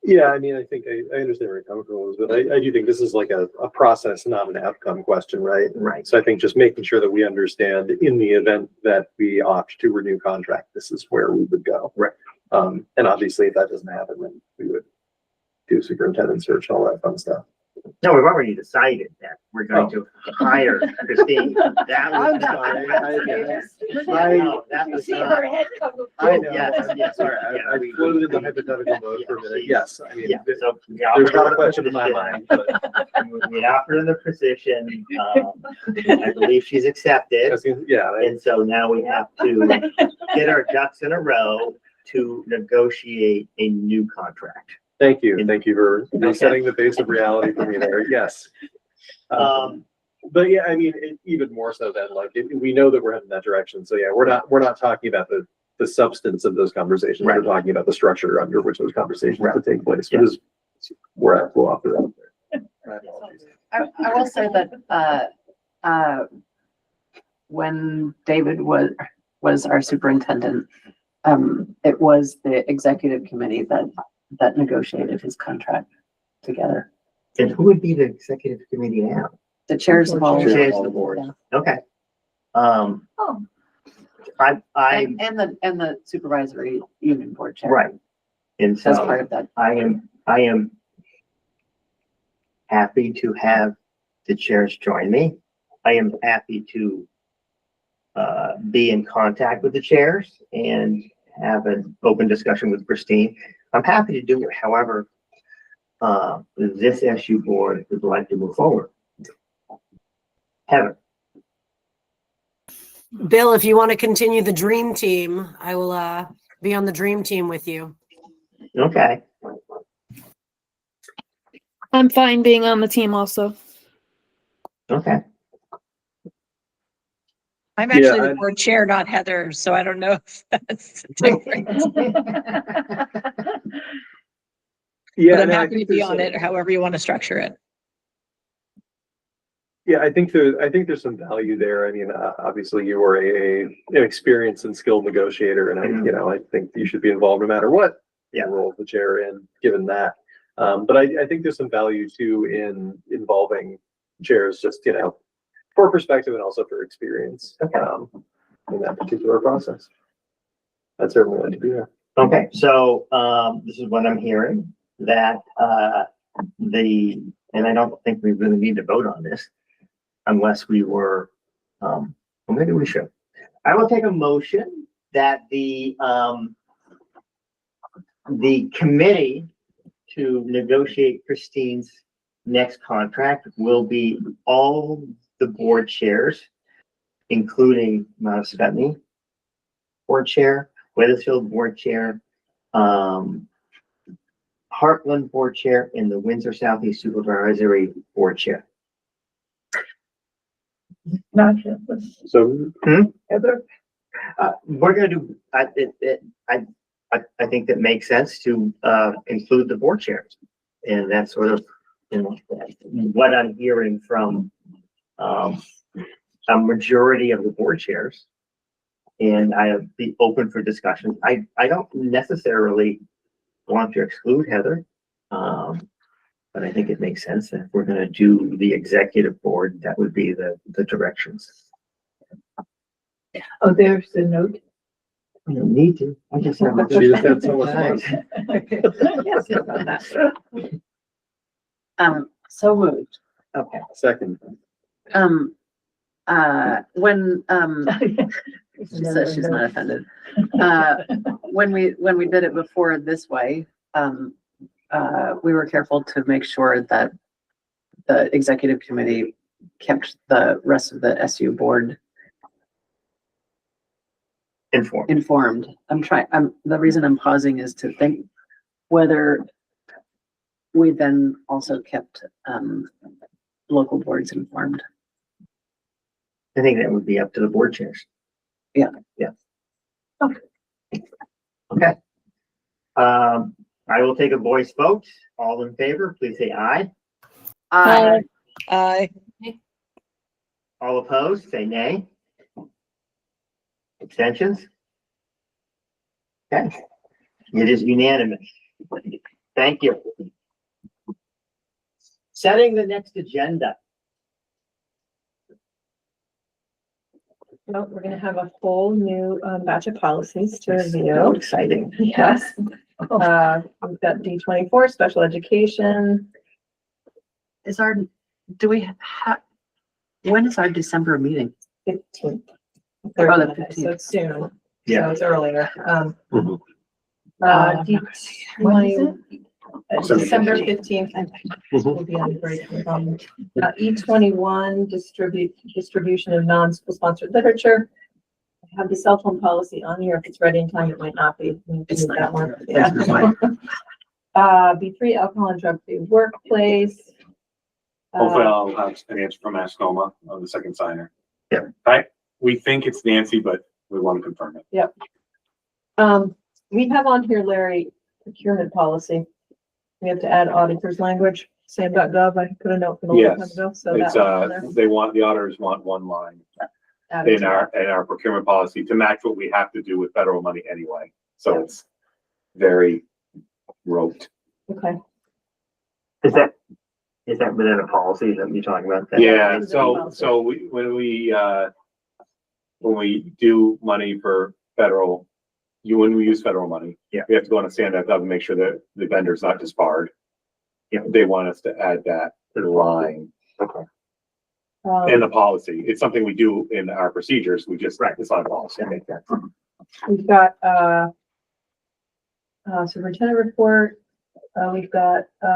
Yeah, I mean, I think I understand where you're coming from, but I do think this is like a process, not an outcome question, right? Right. So I think just making sure that we understand in the event that we opt to renew contract, this is where we would go. Right. And obviously if that doesn't happen, then we would do superintendent search and all that fun stuff. No, we've already decided that we're going to hire Christine. That was I'm sorry. No, that was not. I know. Yes, Sorry, I yeah. floated in the hypothetical mode for a minute. Yes, I mean, Yeah, so. there's not a question in my mind, but We offered her the position. I believe she's accepted. yeah. And so now we have to get our ducks in a row to negotiate a new contract. Thank you. Thank you for setting the base of reality for me there. Yes. But yeah, I mean, even more so than like, we know that we're heading that direction. So yeah, we're not talking about the substance of those conversations. Right. We're talking about the structure under which those conversations Right. will take place. Yeah. Because we'll offer that there. My apologies. I will say that, when David was our superintendent, it was the executive committee that negotiated his contract together. And who would be the executive committee now? The chairs of all. Chairs of the board. Okay. Oh, I, And the supervisory union board chair. right. And That's so part of that. I am happy to have the chairs join me. I am happy to be in contact with the chairs and have an open discussion with Christine. I'm happy to do it. However, this SU board would like to move forward. Heather. Bill, if you want to continue the dream team, I will be on the dream team with you. Okay. I'm fine being on the team also. Okay. I'm actually Yeah, the board chair, not Heather, so I don't know if that's different. Yeah, But I'm no, I happy to think be there's on a- it, however you want to structure it. Yeah, I think there's some value there. I mean, obviously you are an experienced and skilled negotiator, and I think you should be involved no matter what role the chair in, given that. But I think there's some value too in involving chairs, just for perspective and also for experience in that particular process. I'd certainly like to be there. Okay, so this is what I'm hearing, that and I don't think we really need to vote on this unless we were, well, maybe we should. I will take a motion that the committee to negotiate Christine's next contract will be all the board chairs, including Mount Scottney board chair, Weathersfield board chair, Heartland Board Chair and the Windsor Southeast Supervisory Board Chair. Not So Heather. We're gonna do, I think that makes sense to, include the board chairs. And that's sort of, you know, what I'm hearing from, a majority of the board chairs. And I'll be open for discussion. I don't necessarily want to exclude Heather. But I think it makes sense that if we're gonna do the executive board, that would be the directions. Oh, there's the note. You don't need to. I just have. She just had so much fun. Okay. Yes, yes, on that. So moved. Okay. Second. When, she says she's not offended. When we did it before this way, we were careful to make sure that the executive committee kept the rest of the SU board informed. The reason I'm pausing is to think whether we then also kept, local boards informed. I think that would be up to the board chairs. Yeah. Yeah. Okay. Okay. I will take a voice vote. All in favor, please say aye. Aye. Aye. All opposed, say nay. Abstentions? Okay. It is unanimous. Thank you. Setting the next agenda. Well, we're gonna have a whole new batch of policies to So review. exciting. Yes. We've got D24, special education. When is our December meeting? 15th. Oh, the 30 minutes, so 15th. it's soon. Yeah. So it's earlier. Mhm. D20, December 15th. Mhm. Will be on break. E21, distribution of non-school sponsored literature. I have the cell phone policy on here. If it's ready in time, it might not be. We can It's do not. that one. That's Yeah. B3, alcohol and drug free workplace. Hopefully I'll have an answer from Ascoma on the second signer. Yeah. We think it's Nancy, but we want to confirm it. We have on here, Larry, procurement policy. We have to add auditor's language, sam.gov. I put a note from a long time Yes. ago, so It's, that one's on there. they want, the auditors want one line Added in to our procurement policy to match what we have to do with federal money anyway. So it's very rote. that. Okay. Is that within a policy that you're talking about? Yeah, is so, the so when we do money for federal, when we use federal money. Yeah. We have to go on a stand-up and make sure that the vendor's not disbarred. Yeah. They want us to add that to the line Okay. in the policy. It's something we do in our procedures. We just, it's not a policy. That makes sense. We've got, superintendent report. We've got, we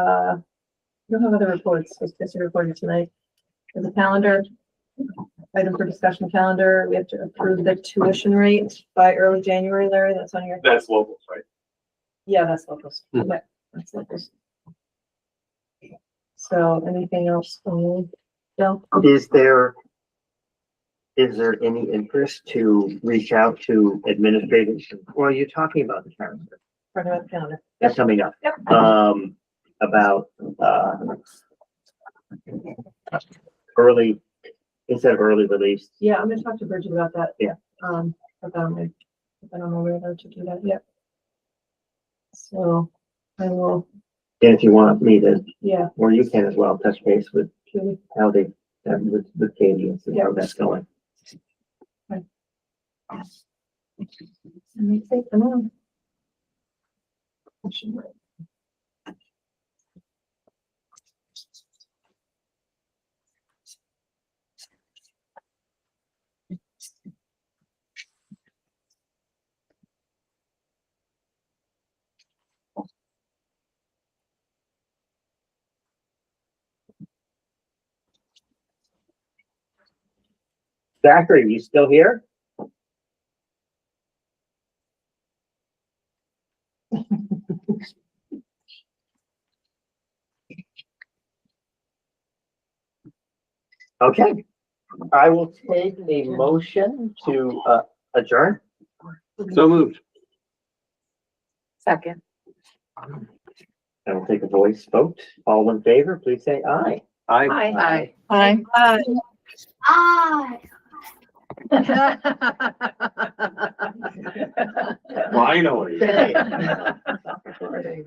don't have other reports. So it's just reported tonight. There's a calendar. Item for discussion calendar. We have to approve the tuition rate by early January, Larry. That's on your. That's locals, right? Yeah, that's locals. Hmm. Okay, that's locals. So anything else? Bill? Is there any interest to reach out to administrators? Well, you're talking about the calendar. Part of the calendar. That's coming up. Yep. About, early, instead of early release. Yeah, I'm gonna talk to Bridget about that. Yeah. About my, I don't know where to do that yet. So I will, And if you want me to, yeah, or you can as well, touch base with Julie. how they, with Katie and see how that's going. And that's it for now. Zachary, you still here? Okay, I will take a motion to adjourn. So moved. Second. I will take a voice vote. All in favor, please say aye. Aye. Aye. Finally. Okay.